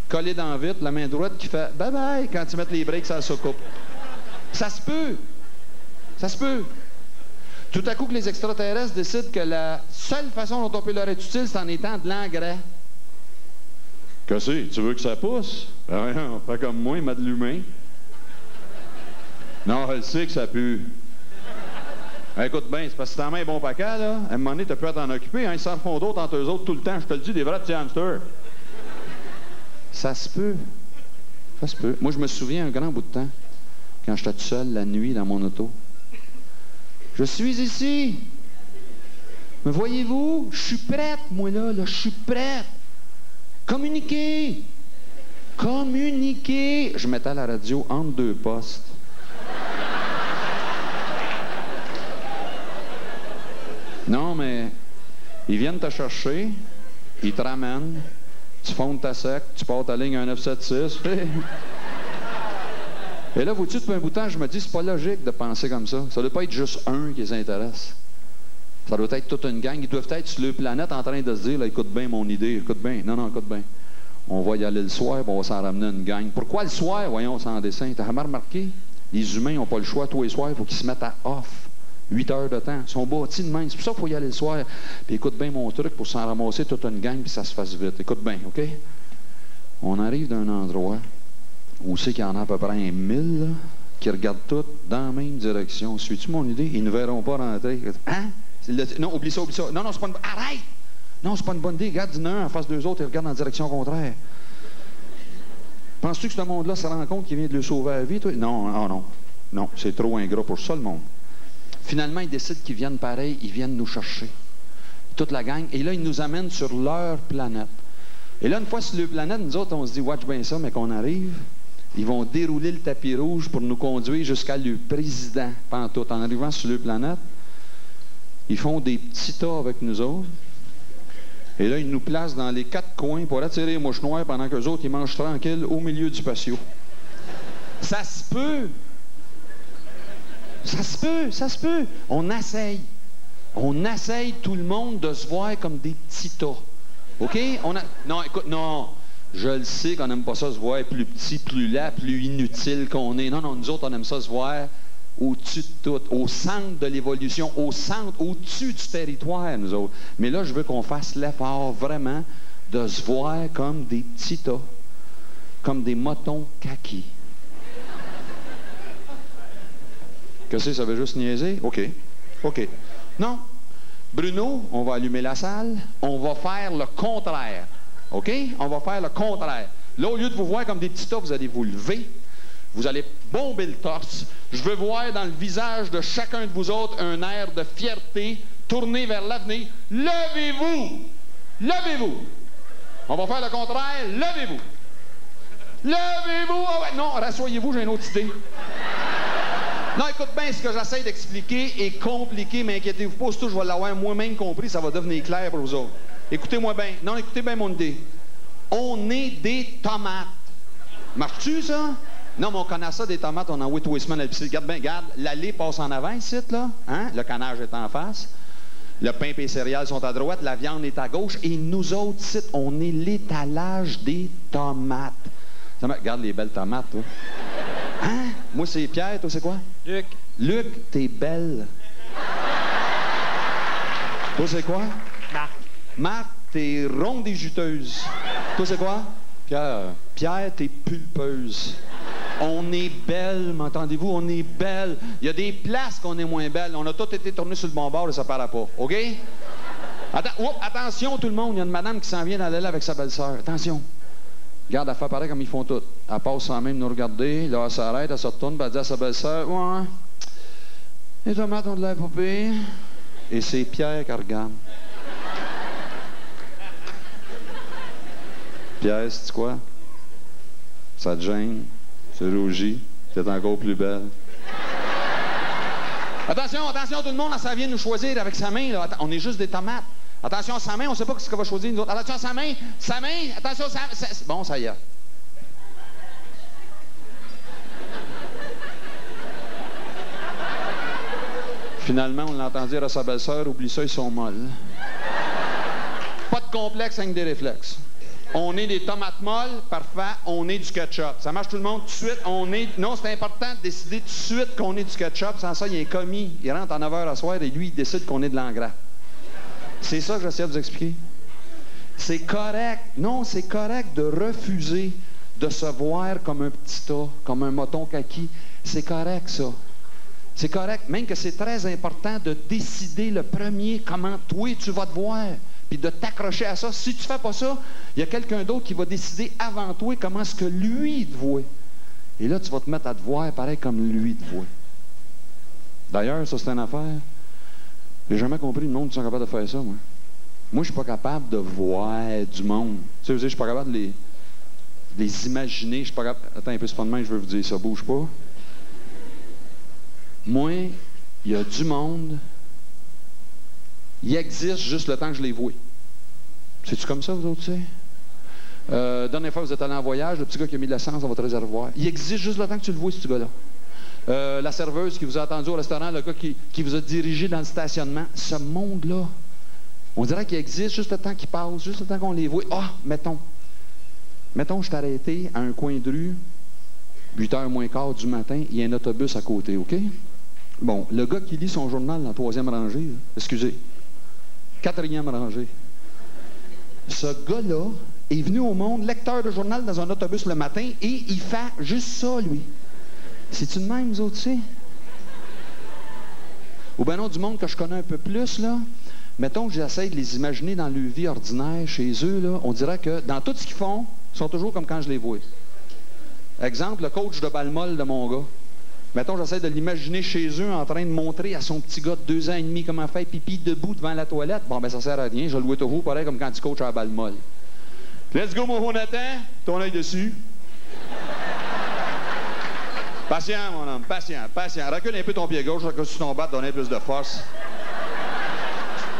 Collé dans le vitre, la main droite qui fait « bye-bye » quand ils mettent les breaks, ça se coupe. Ça se peut. Ça se peut. Tout à coup que les extraterrestres décident que la seule façon dont on peut leur être utile, c'est en étant de l'engrais. Qu'est-ce que c'est? Tu veux que ça pousse? Ben rien, pas comme moi, il m'a de l'humain. Non, je sais que ça pue. Écoute bien, c'est parce que si ta main est bon paquet, là, à un moment donné, tu peux t'en occuper, hein, ils s'en font d'autres entre eux autres tout le temps. Je te le dis, des vrais petits hamsters. Ça se peut. Ça se peut. Moi, je me souviens un grand bout de temps, quand j'étais tout seul la nuit dans mon auto. Je suis ici. Me voyez-vous? Je suis prête, moi, là, je suis prête. Communiquez. Communiquez. Je mettais la radio entre 2 postes. Non, mais ils viennent te chercher, ils te ramènent. Tu fondes ta sec, tu pars ta ligne 1976. Et là, vous-tu, depuis un bout de temps, je me dis, c'est pas logique de penser comme ça. Ça doit pas être juste un qui les intéresse. Ça doit être toute une gang. Ils doivent être sur leur planète en train de se dire, là, écoute bien mon idée, écoute bien. Non, écoute bien. On va y aller le soir, puis on va s'en ramener une gang. Pourquoi le soir? Voyons, sans dessin. T'as jamais remarqué? Les humains n'ont pas le choix. Tous les soirs, il faut qu'ils se mettent à off. 8 heures de temps. Ils sont bâtis de même. C'est pour ça qu'il faut y aller le soir. Puis écoute bien mon truc pour s'en ramasser toute une gang, puis ça se fasse vite. Écoute bien, OK? On arrive d'un endroit où c'est qu'il y en a à peu près 1000 là, qui regardent tous dans la même direction. Suis-tu mon idée? Ils ne verront pas rentrer. Hein? Non, oublie ça. Non, c'est pas une bonne... Arrête! Non, c'est pas une bonne idée. Regarde, dis-en un en face d'eux autres et regarde en direction contraire. Penses-tu que ce monde-là se rend compte qu'il vient de le sauver à la vie, toi? Non. Non, c'est trop ingrat pour ça, le monde. Finalement, ils décident qu'ils viennent pareil, ils viennent nous chercher. Toute la gang. Et là, ils nous amènent sur leur planète. Et là, une fois sur leur planète, nous autres, on se dit, watch bien ça, mais qu'on arrive, ils vont dérouler le tapis rouge pour nous conduire jusqu'à leur président. Pantoute. En arrivant sur leur planète, ils font des petits tas avec nous autres. Et là, ils nous placent dans les 4 coins pour attirer les mouches noires pendant qu'eux autres, ils mangent tranquille au milieu du patio. Ça se peut! Ça se peut. On essaye. On essaye tout le monde de se voir comme des petits tas. OK? Non, écoute, non. Je le sais qu'on n'aime pas ça se voir plus petit, plus laid, plus inutile qu'on est. Non, non, nous autres, on aime ça se voir au-dessus de tout, au centre de l'évolution, au centre, au-dessus du territoire, nous autres. Mais là, je veux qu'on fasse l'effort vraiment de se voir comme des petits tas, comme des motons kaki. Qu'est-ce que ça veut juste niaiser? OK. OK. Non. Bruno, on va allumer la salle. On va faire le contraire. OK? On va faire le contraire. Là, au lieu de vous voir comme des petits tas, vous allez vous lever. Vous allez bomber le torse. Je veux voir dans le visage de chacun de vous autres un air de fierté tourné vers l'avenir. Levez-vous! Levez-vous! On va faire le contraire. Levez-vous! Levez-vous! Oh ouais, non, rassoyez-vous, j'ai une autre idée. Non, écoute bien, ce que j'essaie d'expliquer est compliqué, mais inquiétez-vous pas, surtout je vais l'avoir moi-même compris, ça va devenir clair pour vous autres. Écoutez-moi bien. Non, écoutez bien mon idée. On est des tomates. Marche-tu, ça? Non, mais on connaît ça, des tomates, on envoie tous les semaines à l'épicerie. Regarde bien, regarde, l'allée passe en avant ici, là. Hein? Le canage est en face. Le pain et les céréales sont à droite, la viande est à gauche. Et nous autres, ici, on est l'étalage des tomates. Regarde les belles tomates, toi. Hein? Moi, c'est Pierre, toi, c'est quoi? Luc. Luc, t'es belle. Toi, c'est quoi? Marc. Marc, t'es ronde et juteuse. Toi, c'est quoi? Pierre. Pierre, t'es pulpeuse. On est belle, m'entendez-vous? On est belle. Il y a des places qu'on est moins belle. On a tous été tournés sur le bon bord et ça paraît pas. OK? Attention, tout le monde. Il y a une madame qui s'en vient dans l'aile avec sa belle-sœur. Attention. Regarde, elle fait pareil comme ils font tous. Elle passe sans même nous regarder. Là, elle s'arrête, elle se retourne, puis elle dit à sa belle-sœur, « Ouais, les tomates ont de l'air pas pire. » Et c'est Pierre qui regarde. Pierre, c'est quoi? Ça te gêne? C'est rougi? T'es encore plus belle. Attention, attention, tout le monde, ça vient nous choisir avec sa main. Là. On est juste des tomates. Attention à sa main, on ne sait pas ce qu'elle va choisir nous autres. Attention à sa main, attention à sa main. Bon, ça y est. Finalement, on l'entend dire à sa belle-sœur, oublie ça, ils sont molles. Pas de complexe, avec des réflexes. On est des tomates molles, parfait, on est du ketchup. Ça marche tout le monde, tout de suite, on est... Non, c'est important de décider tout de suite qu'on est du ketchup. Sans ça, il y a un commis, il rentre à 9h à soir et lui, il décide qu'on est de l'engrais. C'est ça que j'essaie de vous expliquer. C'est correct. Non, c'est correct de refuser de se voir comme un petit tas, comme un moton kaki. C'est correct, ça. C'est correct. Même que c'est très important de décider le premier comment toi, tu vas te voir. Puis de t'accrocher à ça. Si tu fais pas ça, il y a quelqu'un d'autre qui va décider avant toi comment est-ce que lui te voit. Et là, tu vas te mettre à te voir pareil comme lui te voit. D'ailleurs, ça, c'est une affaire. J'ai jamais compris le monde qui sont capables de faire ça, moi. Moi, je suis pas capable de voir du monde. Tu sais, vous savez, je suis pas capable de les imaginer. Je suis pas capable... Attends un peu, c'est pas de main, je veux vous dire ça. Bouge pas. Moi, il y a du monde... Il existe juste le temps que je les vois. C'est-tu comme ça, vous autres, tu sais? Dernière fois, vous êtes allé en voyage, le petit gars qui a mis de l'essence dans votre réservoir. Il existe juste le temps que tu le vois, ce gars-là. La serveuse qui vous a attendu au restaurant, le gars qui vous a dirigé dans le stationnement. Ce monde-là, on dirait qu'il existe juste le temps qu'il passe, juste le temps qu'on les voit. Ah, mettons, je t'ai arrêté à un coin de rue, 8h moins quart du matin, il y a un autobus à côté, OK? Bon, le gars qui lit son journal dans la 3e rangée, là, excusez, 4e rangée. Ce gars-là est venu au monde, lecteur de journal dans un autobus le matin, et il fait juste ça, lui. C'est-tu de même, vous autres, tu sais? Ou bien non, du monde que je connais un peu plus, là, mettons que j'essaie de les imaginer dans leur vie ordinaire, chez eux, là, on dirait que dans tout ce qu'ils font, ils sont toujours comme quand je les vois. Exemple, le coach de balle molle de mon gars. Mettons, j'essaie de l'imaginer chez eux en train de montrer à son petit gars de 2 ans et demi comment faire pipi debout devant la toilette. Bon, ben ça sert à rien. Je le vois toujours pareil comme quand tu coaches à la balle molle. Let's go, mon Jonathan. Ton œil dessus. Patient, mon homme. Patient. Recule un peu ton pied gauche. Recule sur ton bat, donner plus de force.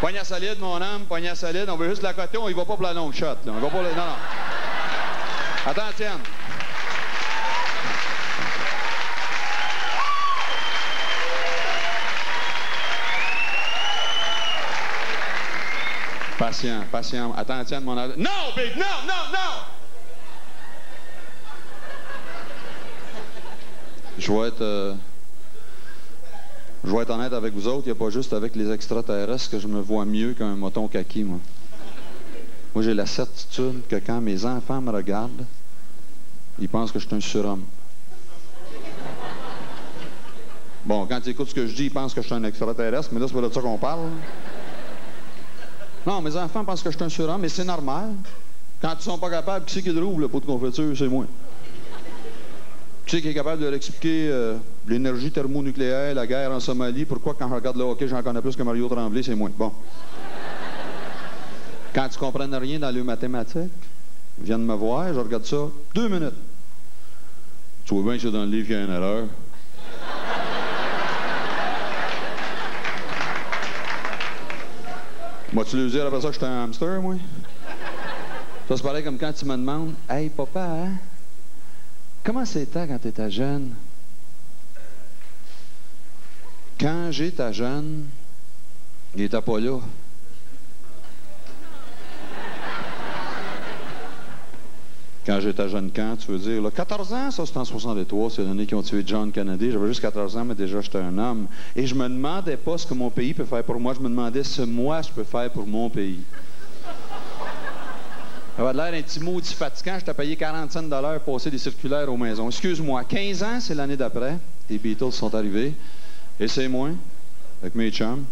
Poignet solide, mon homme. Poignet solide. On veut juste la côté. On y va pas pour la longue shot. Là. On va pas le... Non. Attends, tiens. Patient. Attends, tiens, mon... Non, big, non! Je vais être honnête avec vous autres, il n'y a pas juste avec les extraterrestres que je me vois mieux qu'un moton kaki, moi. Moi, j'ai la certitude que quand mes enfants me regardent, ils pensent que je suis un surhomme. Bon, quand ils écoutent ce que je dis, ils pensent que je suis un extraterrestre, mais là, c'est pas de ça qu'on parle. Non, mes enfants pensent que je suis un surhomme, mais c'est normal. Quand ils sont pas capables, qui c'est qui le rouvre, le pot de confiture? C'est moi. Qui c'est qui est capable de leur expliquer l'énergie thermonucléaire, la guerre en Somalie, pourquoi quand je regarde le hockey, j'en connais plus que Mario Tremblay, c'est moi. Bon. Quand tu ne comprends rien dans les mathématiques, ils viennent me voir, je regarde ça, 2 minutes. Tu vois bien que c'est dans le livre qu'il y a une erreur. Moi-tu lui dire après ça que j'étais un hamster, moi? Ça, c'est pareil comme quand tu me demandes « Hey, papa, hein? Comment c'était quand tu étais jeune? » Quand j'étais jeune, il n'était pas là. Quand j'étais jeune, quand, tu veux dire? Là, 14 ans, ça, c'est en 63, c'est l'année qu'ils ont tué John Kennedy. J'avais juste 14 ans, mais déjà, j'étais un homme. Et je me demandais pas ce que mon pays peut faire pour moi, je me demandais ce que moi, je peux faire pour mon pays. Ça avait l'air un petit maudit fatigant. Je t'ai payé 45 $ pour passer des circulaires aux maisons. Excuse-moi, 15 ans, c'est l'année d'après. Les Beatles sont arrivés. Et c'est moi, avec mes chums.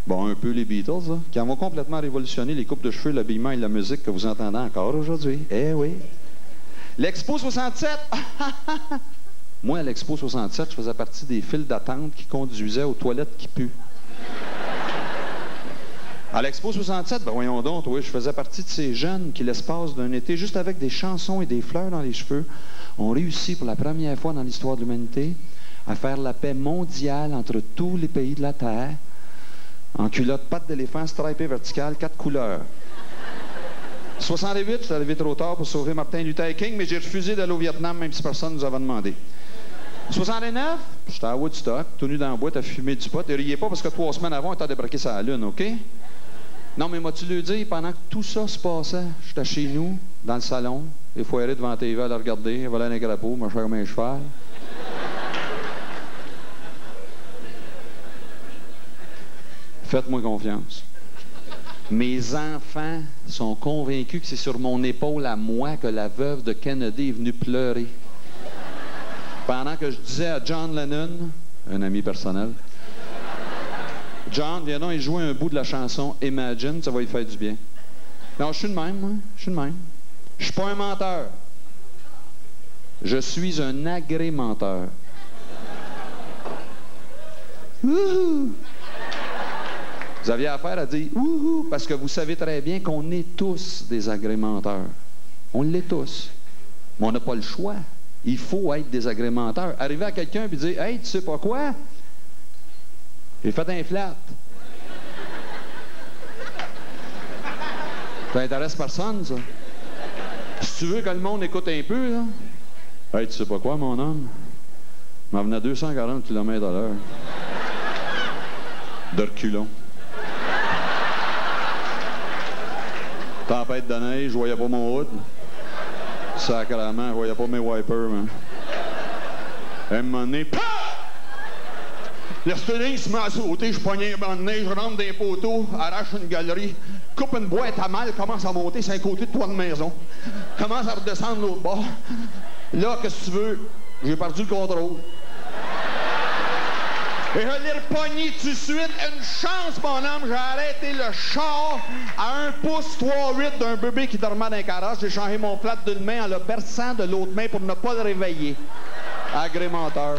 Bon, un peu les Beatles, là, qui ont complètement révolutionné les coupes de cheveux, l'habillement et la musique que vous entendez encore aujourd'hui. Eh oui. L'Expo 67! Moi, à l'Expo 67, je faisais partie des files d'attente qui conduisaient aux toilettes qui puent. À l'Expo 67, ben voyons donc, oui, je faisais partie de ces jeunes qui, l'espace d'un été, juste avec des chansons et des fleurs dans les cheveux, ont réussi pour la première fois dans l'histoire de l'humanité à faire la paix mondiale entre tous les pays de la Terre, en culotte, pattes d'éléphant, stripée verticale, 4 couleurs. 68, je suis arrivé trop tard pour sauver Martin Luther King, mais j'ai refusé d'aller au Vietnam, même si personne ne nous avait demandé. 69, j'étais à Woodstock, tout nu dans la boîte à fumer du pot. Et riez pas parce que 3 semaines avant, on était débarqué sur la Lune, OK? Non, mais m'as-tu le dit, pendant que tout ça se passait, j'étais chez nous, dans le salon, les foirés devant la TV à la regarder, voler un crapaud, marcher comme un cheval. Faites-moi confiance. Mes enfants sont convaincus que c'est sur mon épaule à moi que la veuve de Kennedy est venue pleurer. Pendant que je disais à John Lennon, un ami personnel, « John, viens donc, il joue un bout de la chanson Imagine, ça va lui faire du bien. » Non, je suis de même, moi. Je suis de même. Je suis pas un menteur. Je suis un agrémenteur. Wouhou! Vous aviez affaire à dire « Wouhou » parce que vous savez très bien qu'on est tous des agrémenteurs. On l'est tous. Mais on n'a pas le choix. Il faut être des agrémenteurs. Arriver à quelqu'un et dire « Hey, tu sais pas quoi? J'ai fait un flat. » Ça n'intéresse personne, ça. Si tu veux que le monde écoute un peu, là. « Hey, tu sais pas quoi, mon homme? Je m'en venais à 240 km/h. De reculons. Tempête de neige, je voyais pas mon hood. Sacrément, je voyais pas mes wipers, man. À un moment donné, PAH! Le steering se met à sauter, je pogne un banc de neige, je rentre dans un poteau, arrache une galerie, coupe une boîte à mal, commence à monter, c'est un côté de toit de maison. Commence à redescendre l'autre bord. Là, qu'est-ce que tu veux? J'ai perdu le contrôle. Et je l'ai repogné tout de suite. Une chance, mon homme, j'ai arrêté le char à 1 pouce 3/8 d'un bébé qui dormait dans un garage. J'ai changé mon flat d'une main en le berçant de l'autre main pour ne pas le réveiller. Agrémenteur.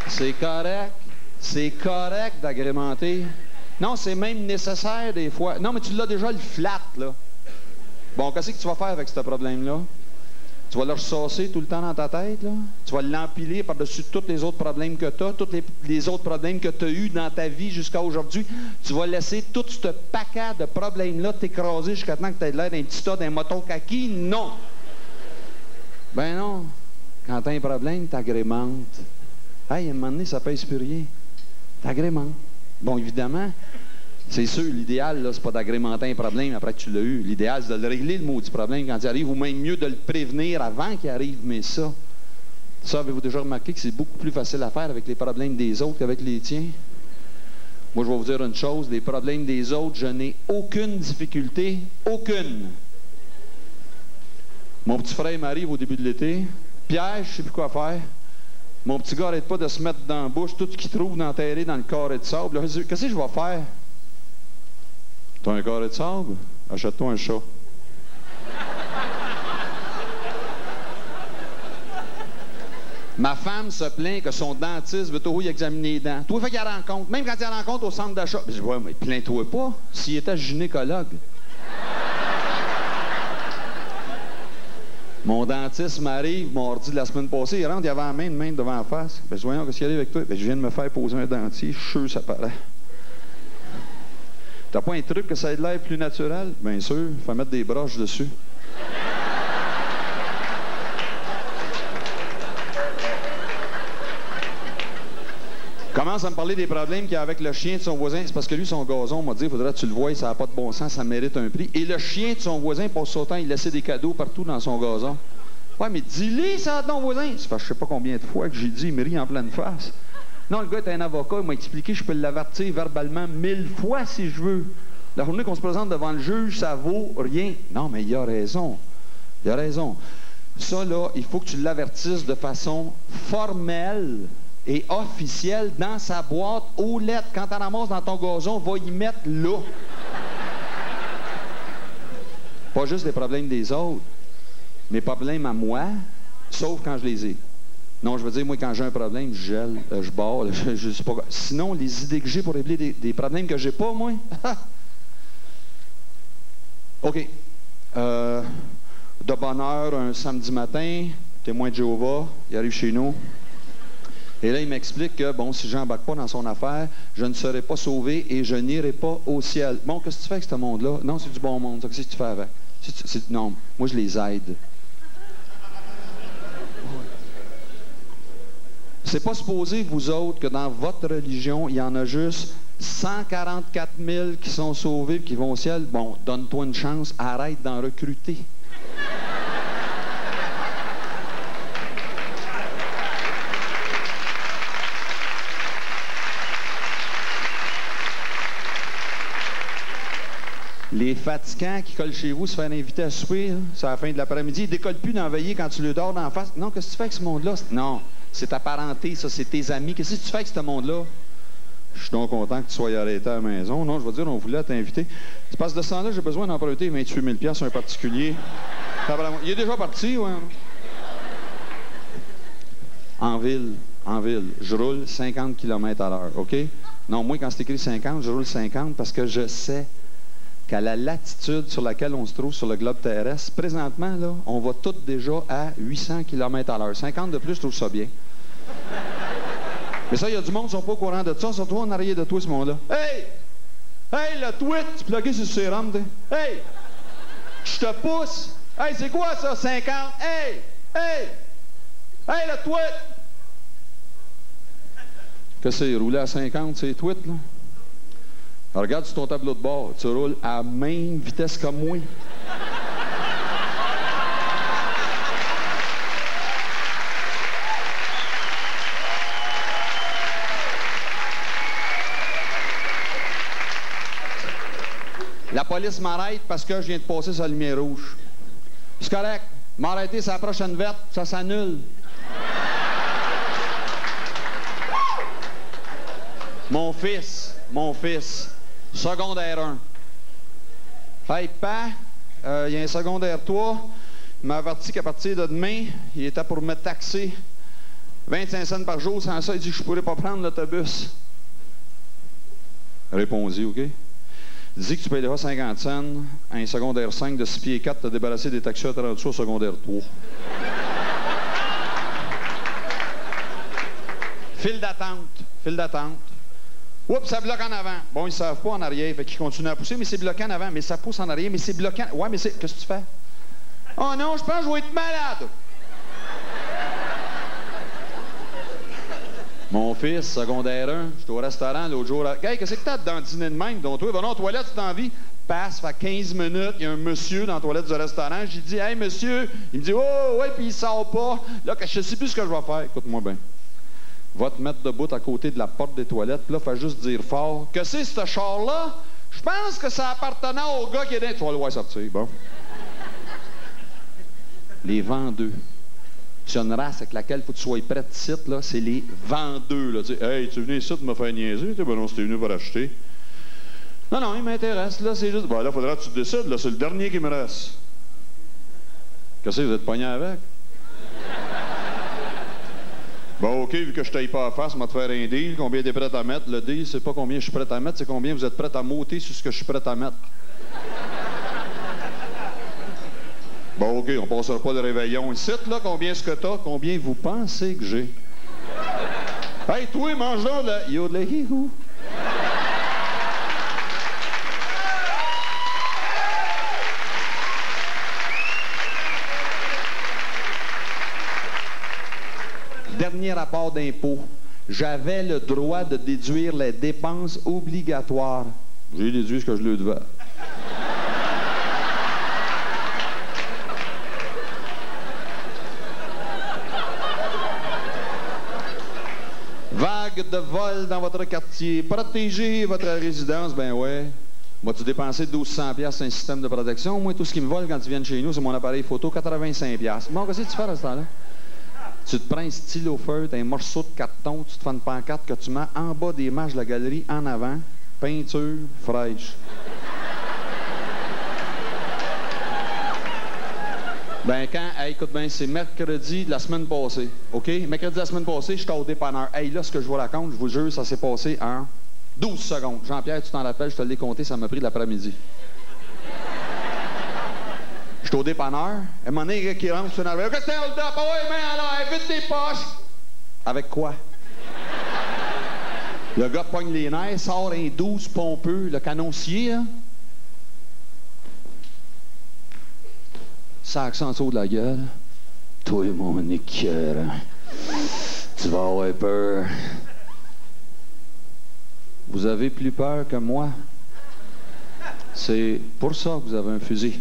C'est correct. C'est correct d'agrémenter. Non, c'est même nécessaire des fois. Non, mais tu l'as déjà le flat, là. Bon, qu'est-ce que tu vas faire avec ce problème-là? Tu vas le ressasser tout le temps dans ta tête, là? Tu vas l'empiler par-dessus tous les autres problèmes que tu as, tous les autres problèmes que tu as eus dans ta vie jusqu'à aujourd'hui. Tu vas laisser tout ce paquet de problèmes-là t'écraser jusqu'à temps que tu aies l'air d'un petit tas d'un moton kaki? Non! Ben non. Quand tu as un problème, tu agrémentes. Hey, à un moment donné, ça pèse plus rien. T'agrémentes. Bon, évidemment, c'est sûr, l'idéal, là, c'est pas d'agrémenter un problème après que tu l'as eu. L'idéal, c'est de le régler, le maudit problème, quand il arrive, ou même mieux de le prévenir avant qu'il arrive. Mais ça, avez-vous déjà remarqué que c'est beaucoup plus facile à faire avec les problèmes des autres qu'avec les tiens? Moi, je vais vous dire une chose, les problèmes des autres, je n'ai aucune difficulté, aucune. Mon petit frère m'arrive au début de l'été. Pierre, je sais plus quoi faire. Mon petit gars n'arrête pas de se mettre dans la bouche tout ce qu'il trouve d'enterré dans le carré de sable. Qu'est-ce que je vais faire? T'as un carré de sable? Achète-toi un chat. Ma femme se plaint que son dentiste veut toujours y examiner les dents. Toi, fait qu'il rencontre. Même quand il rencontre au centre d'achat. Je dis, ouais, mais plains-toi pas s'il était gynécologue. Mon dentiste m'arrive mardi de la semaine passée. Il rentre, il avait la main devant la face. Je dis, voyons, qu'est-ce qu'il y a avec toi? Je viens de me faire poser un dentier. Je suis sûr que ça paraît. T'as pas un truc que ça ait de l'air plus naturel? Bien sûr, il faut mettre des broches dessus. Commence à me parler des problèmes qu'il y a avec le chien de son voisin. C'est parce que lui, son gazon, m'a dit, il faudrait que tu le vois, ça n'a pas de bon sens, ça mérite un prix. Et le chien de son voisin, passe son temps, il laissait des cadeaux partout dans son gazon. Ouais, mais dis-lui ça à ton voisin. Ça fait je sais pas combien de fois que j'ai dit, il me rit en pleine face. Non, le gars est un avocat, il m'a expliqué, je peux l'avertir verbalement 1000 fois si je veux. La journée qu'on se présente devant le juge, ça vaut rien. Non, mais il a raison. Il a raison. Ça, là, il faut que tu l'avertisses de façon formelle et officielle dans sa boîte aux lettres. Quand tu ramasses dans ton gazon, va y mettre là. Pas juste les problèmes des autres, mes problèmes à moi, sauf quand je les ai. Non, je veux dire, moi, quand j'ai un problème, je gèle, je barre, je sais pas. Sinon, les idées que j'ai pour régler des problèmes que j'ai pas, moi. OK. De bonne heure, un samedi matin, témoin de Jéhovah, il arrive chez nous. Et là, il m'explique que, bon, si je n'embarque pas dans son affaire, je ne serai pas sauvé et je n'irai pas au ciel. Bon, qu'est-ce que tu fais avec ce monde-là? Non, c'est du bon monde. Qu'est-ce que tu fais avec? Non, moi, je les aide. C'est pas supposé, vous autres, que dans votre religion, il y en a juste 144 000 qui sont sauvés et qui vont au ciel. Bon, donne-toi une chance, arrête d'en recruter. Les fatigants qui collent chez vous se faire inviter à souper, c'est à la fin de l'après-midi, ils ne décollent plus d'en veiller quand tu le dors d'en face. Non, qu'est-ce que tu fais avec ce monde-là? Non, c'est ta parenté, ça, c'est tes amis. Qu'est-ce que tu fais avec ce monde-là? Je suis donc content que tu sois arrêté à la maison. Non, je veux dire, on voulait t'inviter. C'est parce que de ce temps-là, j'ai besoin d'emprunter 28 000 sur un particulier. Il est déjà parti, ouais. En ville, je roule 50 km/h, OK? Non, moi, quand c'est écrit 50, je roule 50 parce que je sais qu'à la latitude sur laquelle on se trouve sur le globe terrestre, présentement, là, on va tous déjà à 800 km/h. 50 de plus, je trouve ça bien. Mais ça, il y a du monde qui ne sont pas au courant de ça, surtout en arrière de toi, ce monde-là. Hey! Hey, le tweet! Tu plugues sur le sérum, t'es. Hey! Je te pousse! Hey, c'est quoi ça, 50? Hey! Hey! Hey, le tweet! Qu'est-ce que c'est? Rouler à 50, c'est tweet, là? Alors, regarde sur ton tableau de bord, tu roules à la même vitesse que moi. La police m'arrête parce que je viens de passer sur la lumière rouge. C'est correct. M'arrêter sur la prochaine verte, ça s'annule. Mon fils, secondaire 1. Hey, pa, il y a un secondaire 3. Il m'a averti qu'à partir de demain, il était pour me taxer 25 cents par jour. Sans ça, il dit que je ne pourrais pas prendre l'autobus. Répondis, OK? Il dit que tu payeras 50 cents à un secondaire 5 de 6 pieds 4 te débarrasser des taxis à 30 sous au secondaire 3. File d'attente. Oups, ça bloque en avant. Bon, ils ne savent pas en arrière, fait qu'ils continuent à pousser, mais c'est bloqué en avant, mais ça pousse en arrière, mais c'est bloquant. Ouais, mais c'est... Qu'est-ce que tu fais? Oh non, je pense que je vais être malade. Mon fils, secondaire 1, j'étais au restaurant l'autre jour. Hey, qu'est-ce que t'as dans le dîner de même, donc toi? Va non, aux toilettes, tu t'en vis. Passe, fait 15 minutes, il y a un monsieur dans la toilette du restaurant. J'ai dit, hey, monsieur. Il me dit, oh, ouais, puis il sort pas. Là, je sais plus ce que je vais faire. Écoute-moi bien. Va te mettre debout à côté de la porte des toilettes, puis là, fais juste dire fort. Que c'est ce char-là? Je pense que ça appartenait au gars qui est dans. Tu vas le voir sortir, bon. Les vendeux. C'est une race avec laquelle il faut que tu sois prêt de site, là, c'est les vendeux. Là. Tu sais, hey, tu es venu ici de me faire niaiser? Ben non, c'était venu pour acheter. Non, non, il m'intéresse, là, c'est juste. Ben là, il faudra que tu te décides, là, c'est le dernier qui me reste. Qu'est-ce que vous êtes pogné avec? Bon, OK, vu que je taille pas à face, on va te faire un deal. Combien tu es prêt à mettre? Le deal, c'est pas combien je suis prêt à mettre, c'est combien vous êtes prêt à m'ôter sur ce que je suis prêt à mettre. Bon, OK, on passera pas le réveillon ici, là. Combien est-ce que t'as? Combien vous pensez que j'ai? Hey, toi, mange là, là. Yodelahihou. Dernier rapport d'impôt. J'avais le droit de déduire les dépenses obligatoires. J'ai déduit ce que je lui devais. Vague de vol dans votre quartier. Protégez votre résidence. Ben ouais. Vas-tu dépenser 1200$ sur un système de protection? Moi, tout ce qui me vole quand ils viennent chez nous, c'est mon appareil photo, 85$. Bon, qu'est-ce que tu fais à ce temps-là? Tu te prends un stylo feutre, un morceau de carton, tu te fais une pancarte que tu mets en bas des marches de la galerie, en avant, peinture fraîche. Ben quand, hey, écoute bien, c'est mercredi de la semaine passée, OK? Mercredi de la semaine passée, j'étais au dépanneur. Hey, là, ce que je vous raconte, je vous jure, ça s'est passé en 12 secondes. Jean-Pierre, tu t'en rappelles, je te l'ai compté, ça m'a pris de l'après-midi. J'étais au dépanneur. À un moment donné, il y a qui rentre sur une arrière. Qu'est-ce que t'as, hold up? Ah ouais, main en l'air, vite tes poches. Avec quoi? Le gars pogne les nerfs, sort un 12 pompeux, le canoncier, là. Sac sans saut de la gueule. Toi, mon écœur, tu vas avoir peur. Vous avez plus peur que moi. C'est pour ça que vous avez un fusil.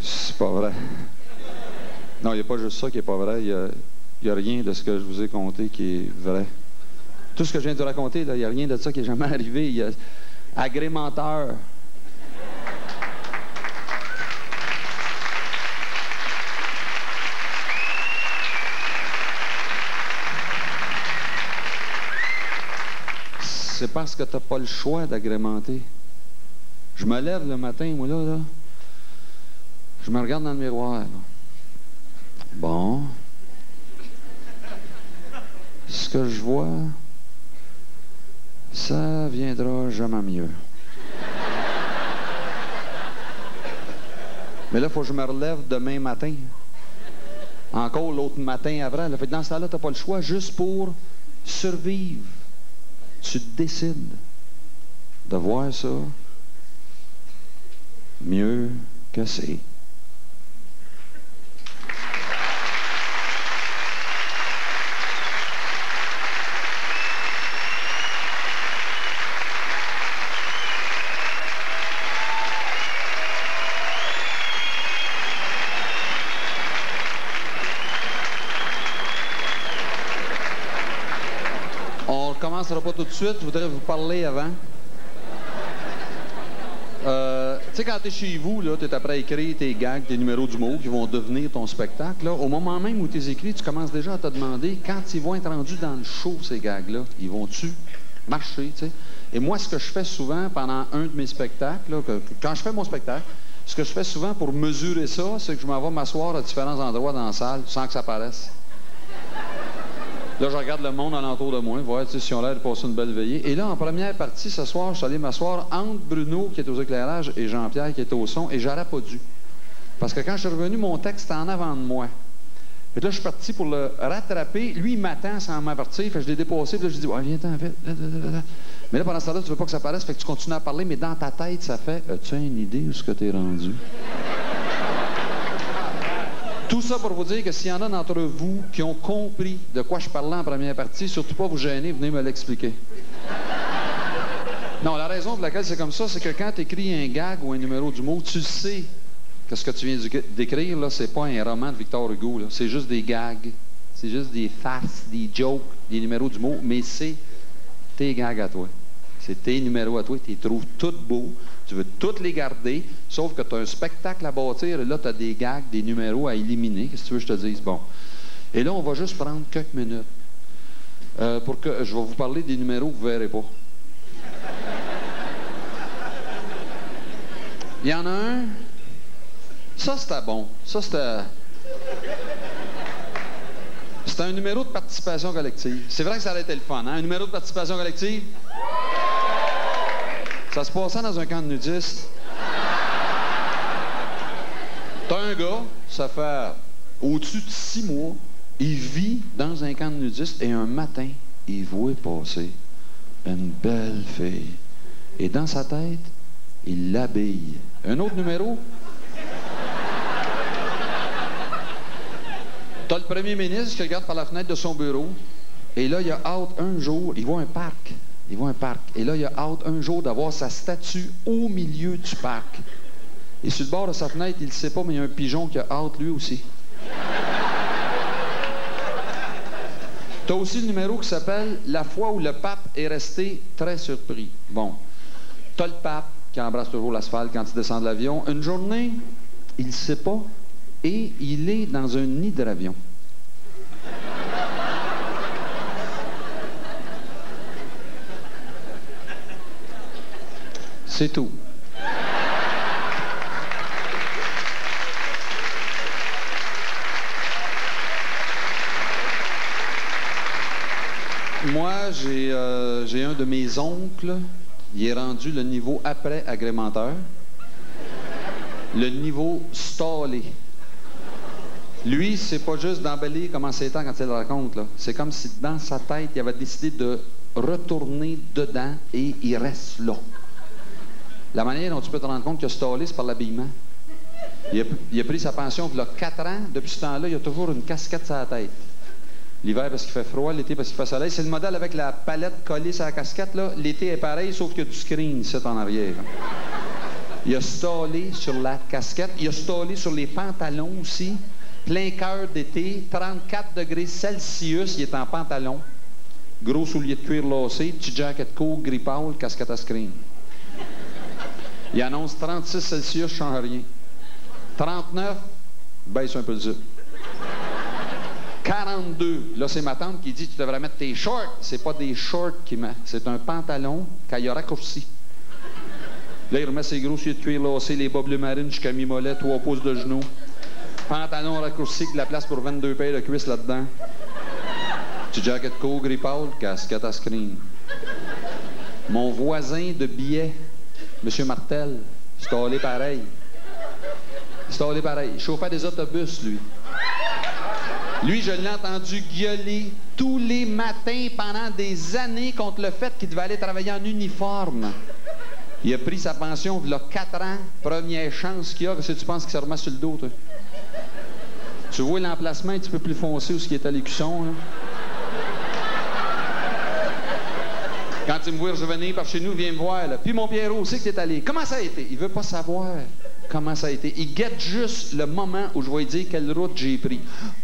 C'est pas vrai. Non, il n'y a pas juste ça qui est pas vrai. Il n'y a rien de ce que je vous ai conté qui est vrai. Tout ce que je viens de raconter, il n'y a rien de ça qui est jamais arrivé. Il y a agrémenteur. C'est parce que tu n'as pas le choix d'agrémenter. Je me lève le matin, moi, là. Je me regarde dans le miroir. Là. Bon. Ce que je vois, ça viendra jamais mieux. Mais là, il faut que je me relève demain matin. Encore l'autre matin avant. Là. Fait que dans ce temps-là, tu n'as pas le choix juste pour survivre. Tu décides de voir ça mieux que c'est. On ne commencera pas tout de suite, je voudrais vous parler avant. Tu sais, quand tu es chez vous, tu es après à écrire tes gags, tes numéros d'humour qui vont devenir ton spectacle. Là, au moment même où tu les écris, tu commences déjà à te demander, quand ils vont être rendus dans le show, ces gags-là, ils vont-tu marcher? T'sais? Et moi, ce que je fais souvent pendant un de mes spectacles, là, quand je fais mon spectacle, ce que je fais souvent pour mesurer ça, c'est que je m'en vais m'asseoir à différents endroits dans la salle sans que ça paraisse. Là, je regarde le monde alentour de moi, voir si on a l'air de passer une belle veillée. Et là, en première partie, ce soir, je suis allé m'asseoir entre Bruno, qui est aux éclairages, et Jean-Pierre, qui est au son, et j'aurais pas dû. Parce que quand je suis revenu, mon texte était en avant de moi. Puis là, je suis parti pour le rattraper. Lui, il m'attend sans m'avertir. Fait que je l'ai dépassé. Puis là, je dis, ouais, viens-t'en, vite. Mais là, pendant ce temps-là, tu veux pas que ça paraisse, fait que tu continues à parler, mais dans ta tête, ça fait « As-tu une idée où ce que t'es rendu? » Tout ça pour vous dire que s'il y en a d'entre vous qui ont compris de quoi je parlais en première partie, surtout pas vous gêner, venez me l'expliquer. Non, la raison pour laquelle c'est comme ça, c'est que quand tu écris un gag ou un numéro d'humour, tu sais que ce que tu viens d'écrire, là, c'est pas un roman de Victor Hugo, là. C'est juste des gags, c'est juste des farces, des jokes, des numéros d'humour, mais c'est tes gags à toi. C'est tes numéros à toi, tu les trouves tous beaux, tu veux tous les garder, sauf que tu as un spectacle à bâtir, et là, tu as des gags, des numéros à éliminer. Qu'est-ce que tu veux que je te dise? Bon. Et là, on va juste prendre quelques minutes pour que je vais vous parler des numéros que vous ne verrez pas. Il y en a un. Ça, c'était bon. Ça, c'était un numéro de participation collective. C'est vrai que ça aurait été le fun, hein? Un numéro de participation collective? Ça se passait dans un camp de nudistes. T'as un gars, ça fait au-dessus de 6 mois, il vit dans un camp de nudistes et un matin, il voit passer une belle fille. Et dans sa tête, il l'habille. Un autre numéro? T'as le premier ministre qui regarde par la fenêtre de son bureau, et là, il a hâte un jour, il voit un parc. Il voit un parc. Et là, il a hâte un jour d'avoir sa statue au milieu du parc. Et sur le bord de sa fenêtre, il ne sait pas, mais il y a un pigeon qui a hâte lui aussi. T'as aussi le numéro qui s'appelle « La fois où le pape est resté très surpris ». Bon. T'as le pape qui embrasse toujours l'asphalte quand il descend de l'avion. Une journée, il ne sait pas, et il est dans un hydravion. C'est tout. Moi, j'ai un de mes oncles, il est rendu le niveau après agrémenteur, le niveau stallé. Lui, c'est pas juste d'embellir comment c'est quand il le raconte, là. C'est comme si dans sa tête, il avait décidé de retourner dedans et il reste là. La manière dont tu peux te rendre compte qu'il a stallé, c'est par l'habillement. Il a pris sa pension il y a 4 ans. Depuis ce temps-là, il a toujours une casquette sur la tête. L'hiver parce qu'il fait froid, l'été parce qu'il fait soleil. C'est le modèle avec la palette collée sur la casquette, là. L'été est pareil, sauf qu'il y a du screen, ici, en arrière. Il a stallé sur la casquette. Il a stallé sur les pantalons aussi. Plein cœur d'été, 34 degrés Celsius, il est en pantalon. Gros souliers de cuir lacé, petit jacket court, gris pâle, casquette à screen. Il annonce 36 Celsius, je change rien. 39, baisse un peu le zip. 42, là c'est ma tante qui dit tu devrais mettre tes shorts. C'est pas des shorts qu'il met, c'est un pantalon qu'il a raccourci. Là il remet ses gros souliers de cuir lacé, les bas bleu marine jusqu'à mi-mollet, 3 pouces de genoux. Pantalon raccourci avec de la place pour 22 paires de cuisses là-dedans. Petit jacket court, gris pâle, casquette à screen. Mon voisin de billets, M. Martel, stallé pareil. Stallé pareil. Il chauffait des autobus, lui. Lui, je l'ai entendu gueuler tous les matins pendant des années contre le fait qu'il devait aller travailler en uniforme. Il a pris sa pension il y a 4 ans. Première chance qu'il a. Qu'est-ce que tu penses qu'il se remet sur le dos, toi? Tu vois l'emplacement un petit peu plus foncé où ce qui est à l'écusson, là? Quand il me voit revenir par chez nous, il vient me voir, là. Puis mon Pierrot, où c'est que t'es allé? Comment ça a été? Il veut pas savoir comment ça a été. Il guette juste le moment où je vais lui dire quelle route j'ai pris.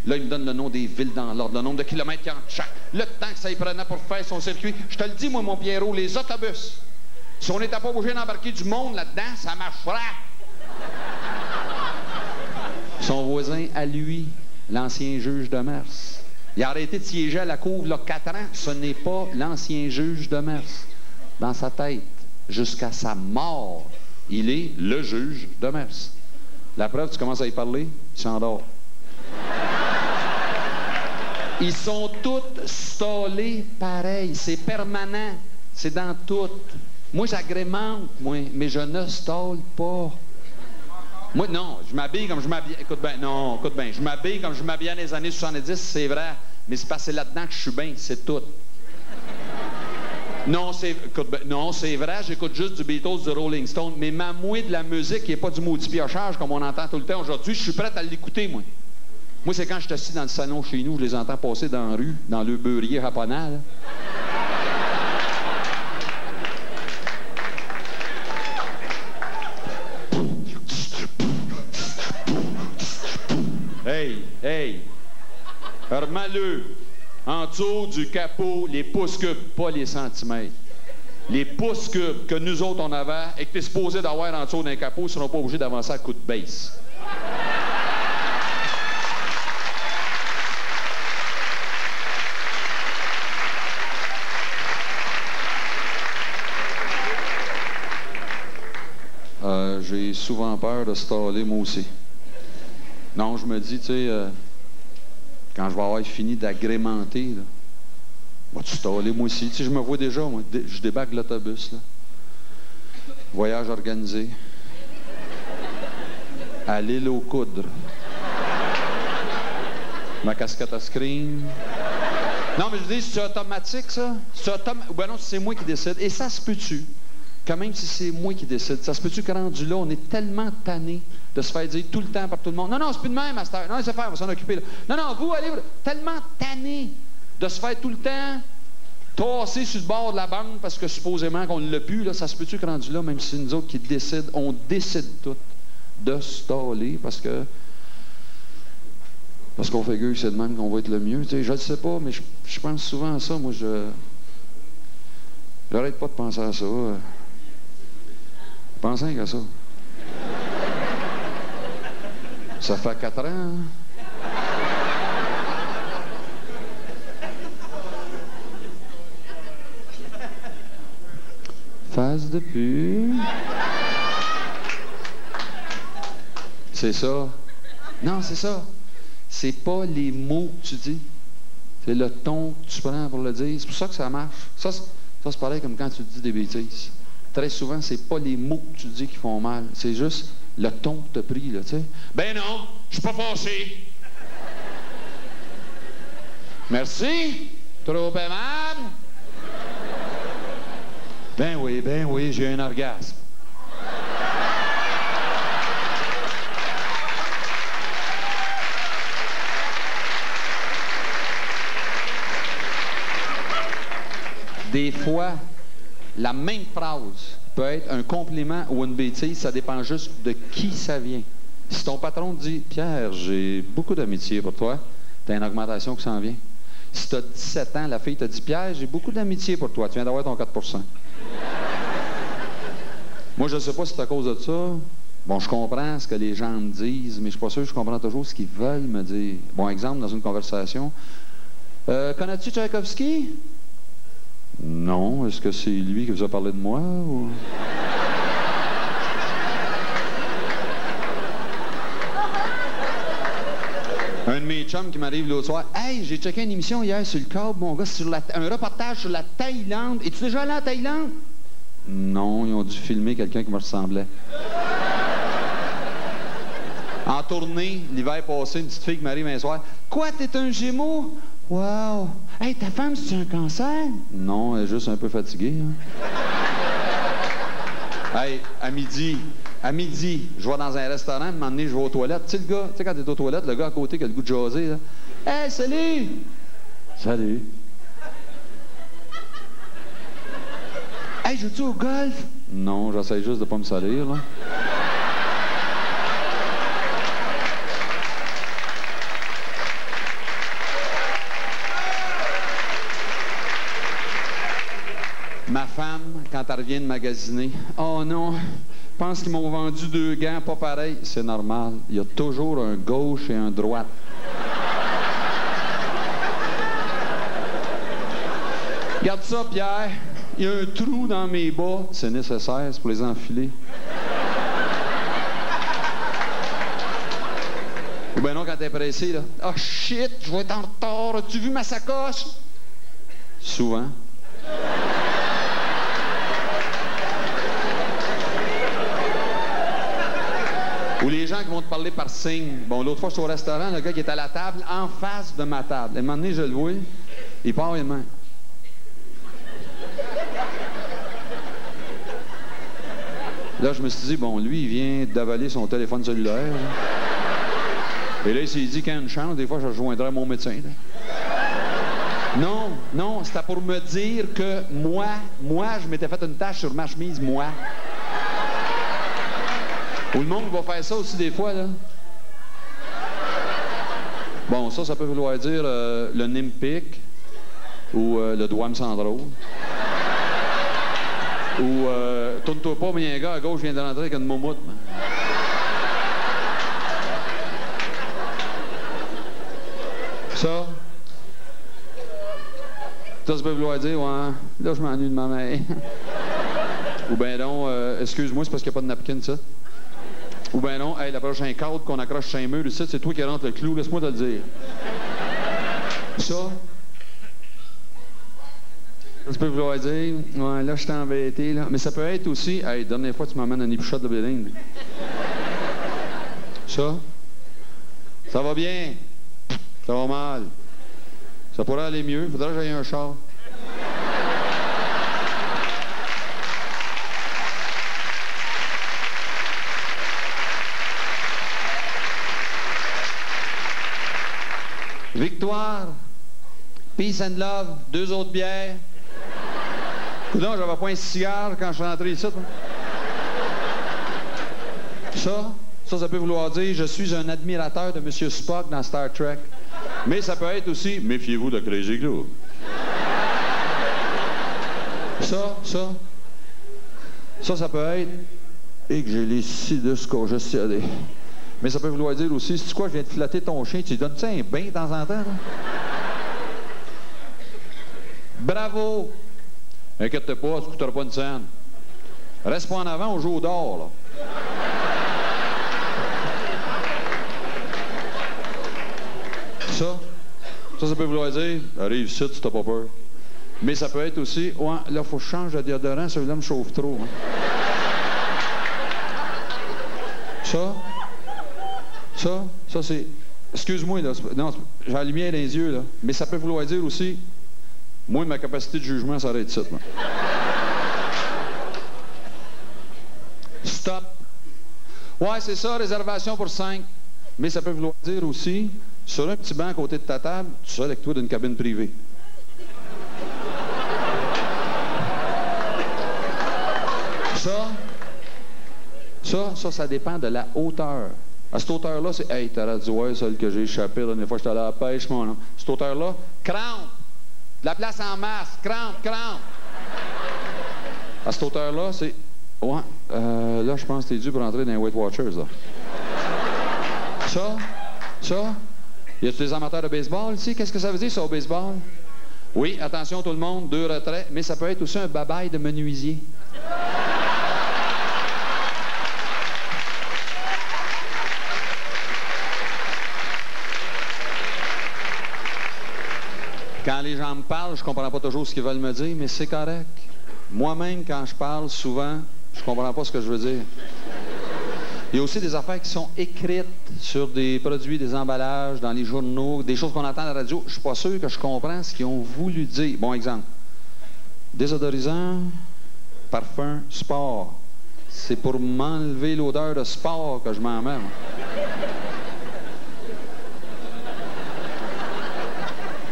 Là, il me donne le nom des villes dans l'ordre, le nombre de kilomètres qu'il y a entre chaque, le temps que ça y prenait pour faire son circuit. Je te le dis, moi, mon Pierrot, les autobus, si on n'était pas obligé d'embarquer du monde là-dedans, ça marcherait. Son voisin, à lui, l'ancien juge de Mers. Il a arrêté de siéger à la cour il y a 4 ans. Ce n'est pas l'ancien juge de Mers. Dans sa tête, jusqu'à sa mort, il est le juge de Mers. La preuve, tu commences à y parler, il s'endort. Ils sont tous stallés pareil. C'est permanent. C'est dans tout. Moi, j'agrémente, moi, mais je ne stalle pas. Moi, non, je m'habille comme je m'habillais. Écoute bien, non, écoute bien. Je m'habille comme je m'habillais dans les années 70, c'est vrai. Mais c'est parce que c'est là-dedans que je suis bien, c'est tout. Non, c'est vrai, j'écoute juste du Beatles, du Rolling Stone, mais ma mouée de la musique qui n'est pas du maudit piochage comme on entend tout le temps aujourd'hui, je suis prête à l'écouter, moi. Moi, c'est quand je suis assis dans le salon chez nous, je les entends passer dans la rue, dans le beurrier japonais, là. Hey, remets-le en dessous du capot, les pouces cubes, pas les centimètres. Les pouces cubes que nous autres on avait et que tu es supposé d'avoir en dessous d'un capot, ils ne seront pas obligés d'avancer à coup de base. J'ai souvent peur de staller, moi aussi. Non, je me dis, tu sais, quand je vais avoir fini d'agrémenter, là, vas-tu staller, moi aussi? Tu sais, je me vois déjà, moi, je débarque de l'autobus, là. Voyage organisé. À l'île aux coudres. Ma casquette à screen. Non, mais je dis, c'est automatique, ça? Ben non, c'est moi qui décide. Et ça se peut-tu? Quand même si c'est moi qui décide. Ça se peut-tu que rendu là, on est tellement tanné de se faire dire tout le temps par tout le monde. Non, c'est plus de même, master. Non, c'est faire, on va s'en occuper. Là. Non, vous, allez, tellement tanné de se faire tout le temps tasser sur le bord de la banque parce que supposément qu'on ne l'a plus. Là, ça se peut-tu que rendu là, même si c'est nous autres qui décident, on décide tout de staller parce qu'on figure que c'est de même qu'on va être le mieux. Tu sais, je ne sais pas, mais je pense souvent à ça. Moi, j'arrête pas de penser à ça. Pensez à ça. Ça fait 4 ans. Hein? Face de pub. C'est ça. Non, c'est ça. C'est pas les mots que tu dis. C'est le ton que tu prends pour le dire. C'est pour ça que ça marche. Ça c'est pareil comme quand tu dis des bêtises. Très souvent, c'est pas les mots que tu dis qui font mal. C'est juste le ton que tu as pris, là, tu sais. Ben non, je suis pas fâché. Merci. Trop aimable. Ben oui, j'ai un orgasme. Des fois, la même phrase peut être un compliment ou une bêtise, ça dépend juste de qui ça vient. Si ton patron te dit « Pierre, j'ai beaucoup d'amitié pour toi », tu as une augmentation qui s'en vient. Si tu as 17 ans, la fille te dit « Pierre, j'ai beaucoup d'amitié pour toi », tu viens d'avoir ton 4 %. Moi, je ne sais pas si c'est à cause de ça. Bon, je comprends ce que les gens me disent, mais je ne suis pas sûr que je comprends toujours ce qu'ils veulent me dire. Bon, exemple, dans une conversation. Connais-tu Tchaïkovski? Non. Est-ce que c'est lui qui vous a parlé de moi? Ou... Un de mes chums qui m'arrive l'autre soir. « Hey, j'ai checké une émission hier sur le câble, mon gars, sur un reportage sur la Thaïlande. Es-tu déjà allé en Thaïlande? » Non, ils ont dû filmer quelqu'un qui me ressemblait. En tournée, l'hiver passé, une petite fille qui m'arrive un soir. « Quoi, t'es un Gémeaux? » Wow! Hey, ta femme, c'est un cancer? Non, elle est juste un peu fatiguée. Hein? Hey, à midi, je vais dans un restaurant, à un moment donné, je vais aux toilettes. Tu sais, le gars, tu sais, quand t'es aux toilettes, le gars à côté qui a le goût de jaser, là. Hey, salut! Salut! Hey, joues-tu au golf? Non, j'essaie juste de pas me salir, là. Ma femme, quand elle revient de magasiner, « Oh non, je pense qu'ils m'ont vendu 2 gants, pas pareil. » C'est normal, il y a toujours un gauche et un droite. Regarde ça, Pierre, il y a un trou dans mes bas. C'est nécessaire, c'est pour les enfiler. Ou bien non, quand t'es pressé, là, « Oh shit, je vais être en retard, as-tu vu ma sacoche? » Souvent. Ou les gens qui vont te parler par signe. Bon, l'autre fois, je suis au restaurant, le gars qui est à la table, en face de ma table. À un moment donné, je le vois, il part les mains. Là, je me suis dit, bon, lui, il vient d'avaler son téléphone cellulaire. Là. Et là, il s'est dit, quand il y a une chance, des fois, je rejoindrai mon médecin. Là. Non, c'était pour me dire que moi, je m'étais fait une tache sur ma chemise, moi. Ou le monde va faire ça aussi des fois, là. Bon, ça peut vouloir dire le Nimpic ou le doigt me sent drôle. Ou tourne-toi pas, mais il y a un gars à gauche vient de rentrer avec une moumoute. Ça peut vouloir dire, ouais, là je m'ennuie de ma mère. Ou ben non, excuse-moi, c'est parce qu'il n'y a pas de napkin, ça. Ou ben non, hey, la prochaine cadre qu'on accroche sur un mur, ici, c'est toi qui rentre le clou, laisse-moi te le dire. Ça peut vouloir dire, ouais, là, je t'ai embêté, là. Mais ça peut être aussi, hey, dernière fois, tu m'emmènes un épichot de béline. Ça va bien. Ça va mal. Ça pourrait aller mieux. Faudrait que j'aille un char. Victoire, peace and love, 2 autres bières. Coudonc, j'avais pas un cigare quand je suis rentré ici. Ça peut vouloir dire je suis un admirateur de M. Spock dans Star Trek. Mais ça peut être aussi méfiez-vous de Crazy Glue. Ça peut être et que j'ai les sidus congestionnées. Mais ça peut vouloir dire aussi, c'est quoi, je viens de flatter ton chien, tu lui donnes-tu un bain de temps en temps? Là? Bravo! Inquiète-toi pas, tu ne coûteras pas une scène. Reste pas en avant, on joue au dehors, là. Ça peut vouloir dire, arrive ici, tu t'as pas peur. Mais ça peut être aussi, ouais, là, il faut que je change de déodorant, celui-là me chauffe trop. Hein. Ça, c'est... Excuse-moi, là. Non, j'ai la lumière dans les yeux, là. Mais ça peut vouloir dire aussi, moi, ma capacité de jugement s'arrête ici, là. Stop. Ouais, c'est ça, réservation pour 5. Mais ça peut vouloir dire aussi, sur un petit banc à côté de ta table, tu sors avec toi d'une cabine privée. Ça dépend de la hauteur. À cette hauteur-là, c'est « Hey, t'aurais dit, ouais, celle que j'ai échappée la dernière fois, j'étais allé à la pêche, mon nom. » Cette hauteur-là, crampe! De la place en masse, crampe! À cette hauteur-là, c'est « Ouais, là, je pense que t'es dû pour entrer dans les Weight Watchers, là. » Y a-t-il des amateurs de baseball ici? Qu'est-ce que ça veut dire, ça, au baseball? Oui, attention tout le monde, 2 retraits, mais ça peut être aussi un babaille de menuisier. Quand les gens me parlent, je comprends pas toujours ce qu'ils veulent me dire, mais c'est correct. Moi-même, quand je parle, souvent, je comprends pas ce que je veux dire. Il y a aussi des affaires qui sont écrites sur des produits, des emballages, dans les journaux, des choses qu'on entend à la radio. Je suis pas sûr que je comprends ce qu'ils ont voulu dire. Bon exemple. Désodorisant, parfum, sport. C'est pour m'enlever l'odeur de sport que je m'en mets.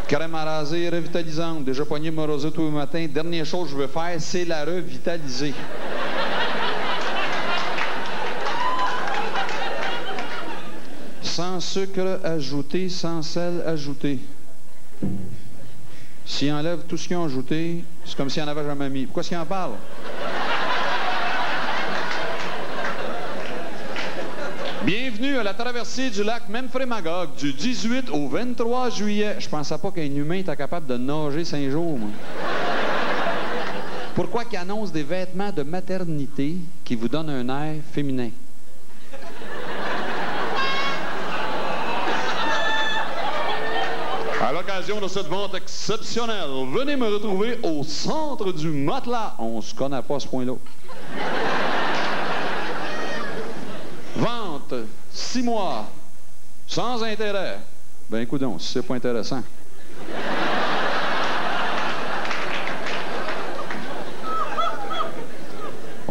Crème à raser revitalisante. Déjà pogné me raser tous les matins. Dernière chose que je veux faire, c'est la revitaliser. Sans sucre ajouté, sans sel ajouté. S'ils enlèvent tout ce qu'ils ont ajouté, c'est comme s'ils n'en avaient jamais mis. Pourquoi est-ce qu'ils en parlent? Bienvenue à la traversée du lac Memphremagog du 18 au 23 juillet. Je pensais pas qu'un humain était capable de nager 5 jours, moi. Pourquoi qu'ils annoncent des vêtements de maternité qui vous donnent un air féminin? À l'occasion de cette vente exceptionnelle, venez me retrouver au centre du matelas. On se connaît pas à ce point-là. Vente, 6 mois, sans intérêt. Ben, écoute donc, si c'est pas intéressant.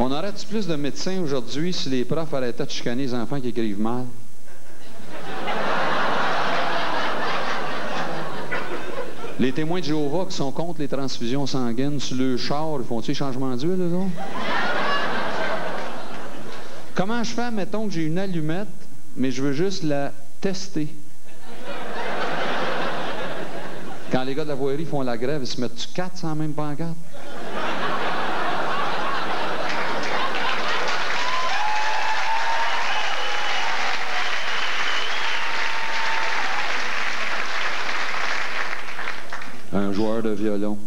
On aurait-tu plus de médecins aujourd'hui si les profs arrêtaient de chicaner les enfants qui écrivent mal? Les témoins de Jéhovah qui sont contre les transfusions sanguines sur le char, ils font-ils changement d'huile, eux autres? Comment je fais, mettons que j'ai une allumette, mais je veux juste la tester? Quand les gars de la voirie font la grève, ils se mettent-tu 4 sans même pancarte? Un joueur de violon.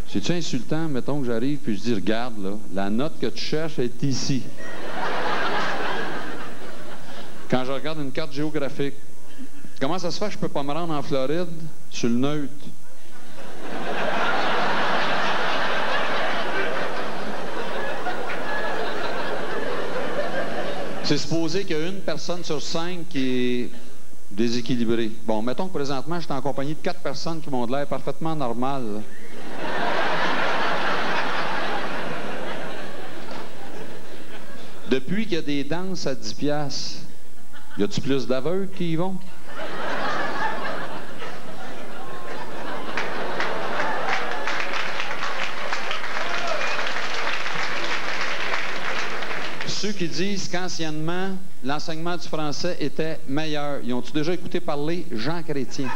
C'est-tu insultant, mettons que j'arrive puis je dis, regarde, là, la note que tu cherches est ici. Quand je regarde une carte géographique, comment ça se fait que je peux pas me rendre en Floride sur le neutre? C'est supposé qu'il y a une personne sur 5 qui est déséquilibrée. Bon, mettons que présentement, je suis en compagnie de 4 personnes qui m'ont de l'air parfaitement normal. Depuis qu'il y a des danses à 10 piastres, y a-tu plus d'aveugles qui y vont? Ceux qui disent qu'anciennement, l'enseignement du français était meilleur, ils ont-tu déjà écouté parler Jean Chrétien?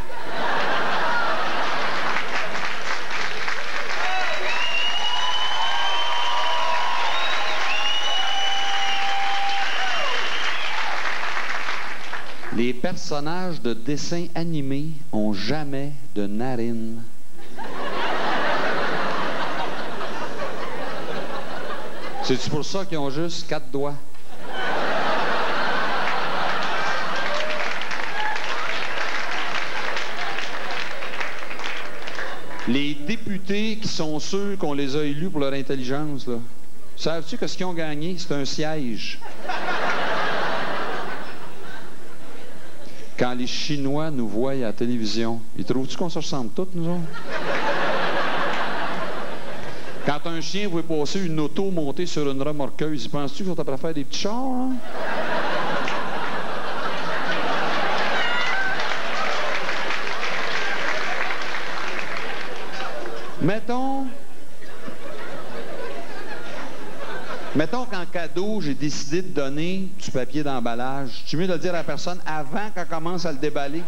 Les personnages de dessins animés ont jamais de narines. C'est-tu pour ça qu'ils ont juste 4 doigts? Les députés qui sont sûrs qu'on les a élus pour leur intelligence, là, savent-tu que ce qu'ils ont gagné, c'est un siège? Quand les Chinois nous voient à la télévision, ils trouvent-tu qu'on se ressemble tous, nous autres? Quand un chien voit passer une auto montée sur une remorqueuse, ils pensent-tu qu'ils sont après à faire des petits chars, hein? Mettons qu'en cadeau, j'ai décidé de donner du papier d'emballage. Tu mieux de le dire à la personne avant qu'elle commence à le déballer.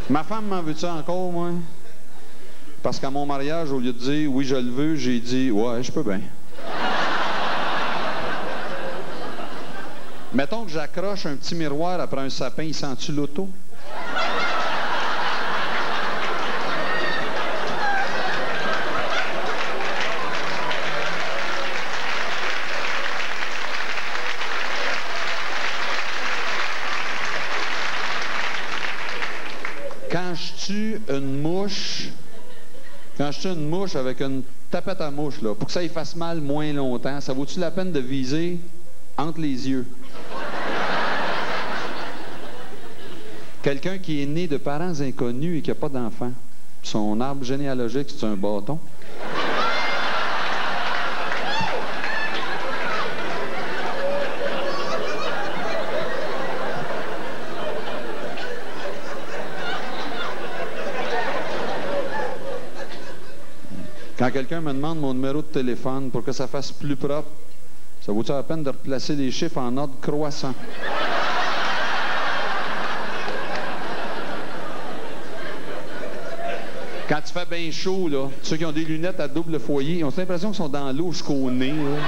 Ma femme m'en veut-tu encore, moi? Parce qu'à mon mariage, au lieu de dire « oui, je le veux », j'ai dit « ouais, je peux bien ». Mettons que j'accroche un petit miroir après un sapin, il sent-tu l'auto? Quand je tue une mouche avec une tapette à mouche, là, pour que ça y fasse mal moins longtemps, ça vaut-tu la peine de viser entre les yeux? Quelqu'un qui est né de parents inconnus et qui n'a pas d'enfant, son arbre généalogique, c'est un bâton. Quand quelqu'un me demande mon numéro de téléphone pour que ça fasse plus propre, ça vaut-tu la peine de replacer les chiffres en ordre croissant? Quand tu fais bien chaud, là, ceux qui ont des lunettes à double foyer, ils ont l'impression qu'ils sont dans l'eau jusqu'au nez. Là.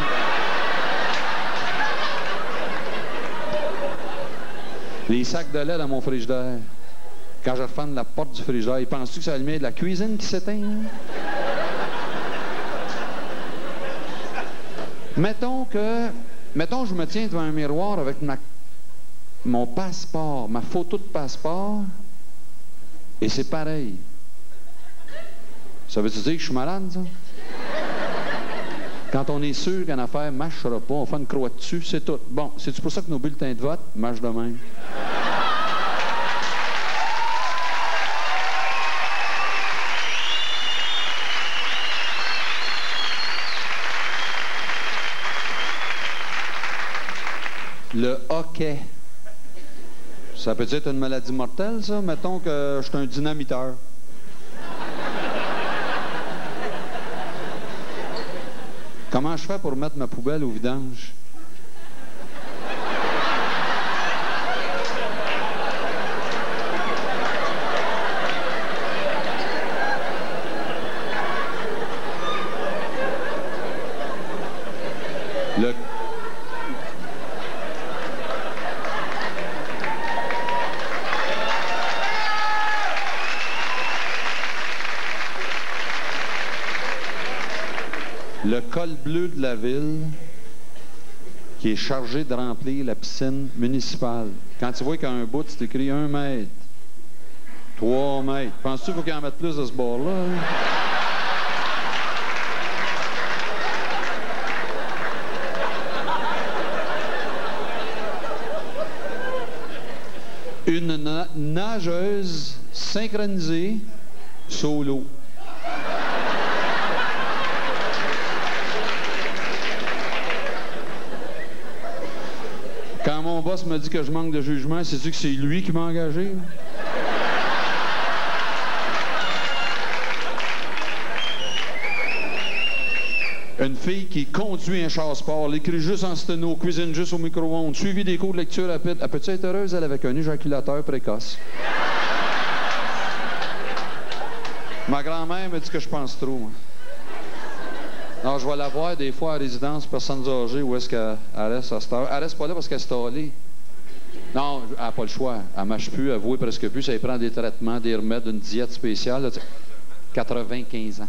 Les sacs de lait dans mon frigidaire. Quand je referme la porte du frigidaire, penses-tu que c'est la lumière de la cuisine qui s'éteint? Mettons que je me tiens devant un miroir avec mon passeport, ma photo de passeport, et c'est pareil. Ça veut-tu dire que je suis malade, ça? Quand on est sûr qu'une affaire ne marchera pas, on fait une croix dessus, c'est tout. Bon, c'est-tu pour ça que nos bulletins de vote marchent de même? Le hoquet. Ça peut être une maladie mortelle, ça? Mettons que je suis un dynamiteur. Comment je fais pour mettre ma poubelle au vidange? Le col bleu de la ville qui est chargé de remplir la piscine municipale. Quand tu vois qu'à un bout, c'est écrit 1 mètre, 3 mètres. Penses-tu qu'il faut qu'il en mette plus de ce bord-là? Hein? Une nageuse synchronisée solo. Quand mon boss me dit que je manque de jugement, c'est-tu que c'est lui qui m'a engagé? Une fille qui conduit un char sport, l'écrit juste en sténo, cuisine juste au micro-ondes, suivi des cours de lecture rapide. Elle peut-tu être heureuse, elle, avec un éjaculateur précoce? Ma grand-mère me dit que je pense trop, moi. Alors, je vais la voir des fois à résidence, personnes âgées, où est-ce qu'elle reste à cette heure. Elle reste pas là parce qu'elle est stallée. Non, elle n'a pas le choix. Elle ne mâche plus, elle voit presque plus. Elle prend des traitements, des remèdes, une diète spéciale. Là, 95 ans.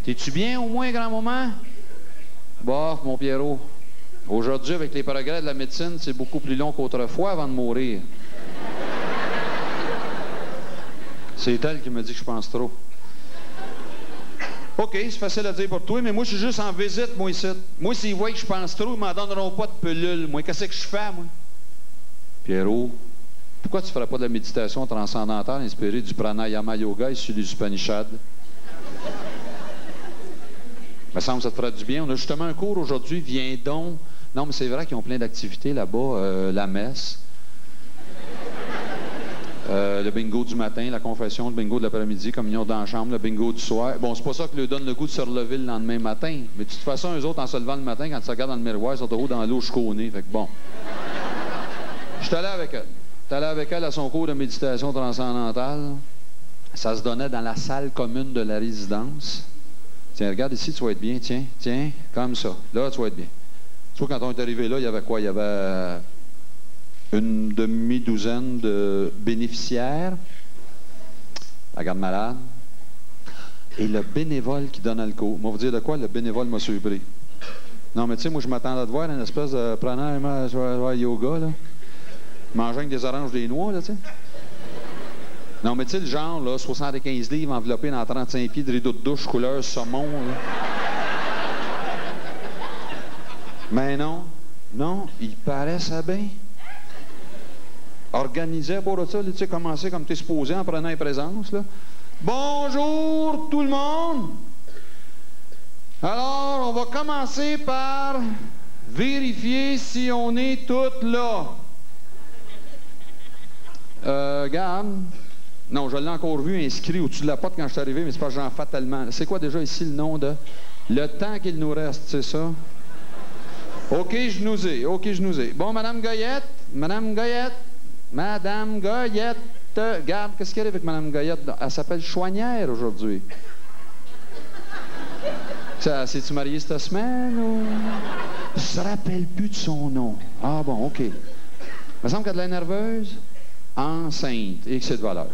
T'es-tu bien au moins, grand-maman? Bof, mon Pierrot. Aujourd'hui, avec les progrès de la médecine, c'est beaucoup plus long qu'autrefois avant de mourir. C'est elle qui me dit que je pense trop. OK, c'est facile à dire pour toi, mais moi, je suis juste en visite, moi, ici. Moi, s'ils voient que je pense trop, ils m'en donneront pas de pelule. Moi, qu'est-ce que je fais, moi? Pierrot, pourquoi tu ne ferais pas de la méditation transcendantale inspirée du pranayama yoga issu du Upanishad? Il me semble que ça te ferait du bien. On a justement un cours aujourd'hui. Viens donc. Non, mais c'est vrai qu'ils ont plein d'activités là-bas. La messe. Le bingo du matin, la confession, le bingo de l'après-midi, communion dans la chambre, le bingo du soir. Bon, c'est pas ça qui leur donne le goût de se relever le lendemain matin. Mais de toute façon, eux autres, en se levant le matin, quand ils se regardent dans le miroir, ils sont au haut dans l'eau jusqu'au nez. Fait que bon. Je suis allé avec elle. Je suis allé avec elle à son cours de méditation transcendantale. Ça se donnait dans la salle commune de la résidence. Tiens, regarde ici, tu vas être bien. Tiens, tiens, comme ça. Là, tu vas être bien. Tu vois, quand on est arrivé là, il y avait quoi? Il y avait une demi-douzaine de bénéficiaires, la garde malade, et le bénévole qui donne le cours. Moi, vous dire de quoi? Le bénévole m'a surpris. Non, mais tu sais, moi, je m'attendais à te voir une espèce de pranayama yoga, là. Manger avec des oranges, des noix, là, tu sais. Non, mais tu sais, le genre, là, 75 livres enveloppés dans 35 pieds de rideau de douche couleur saumon, là. Mais non, non, il paraissait bien. Organisé pour ça, tu sais, commencer comme tu es supposé en prenant une présence, là. Bonjour tout le monde! Alors, on va commencer par vérifier si on est toutes là. Regarde. Non, je l'ai encore vu inscrit au-dessus de la porte quand je suis arrivé, mais c'est pas j'en fais tellement. C'est quoi déjà ici le nom de... Le temps qu'il nous reste, c'est ça? OK, je nous ai. OK, je nous ai. Bon, Madame Goyette. Madame Goyette. Madame Goyette. Regarde, qu'est-ce qu'il y a avec Madame Goyette? Elle s'appelle Chouanière aujourd'hui. C'est-tu mariée cette semaine ou... Je ne me rappelle plus de son nom. Ah bon, OK. Il me semble qu'elle a de l'air nerveuse. Enceinte. Et que c'est de valeur.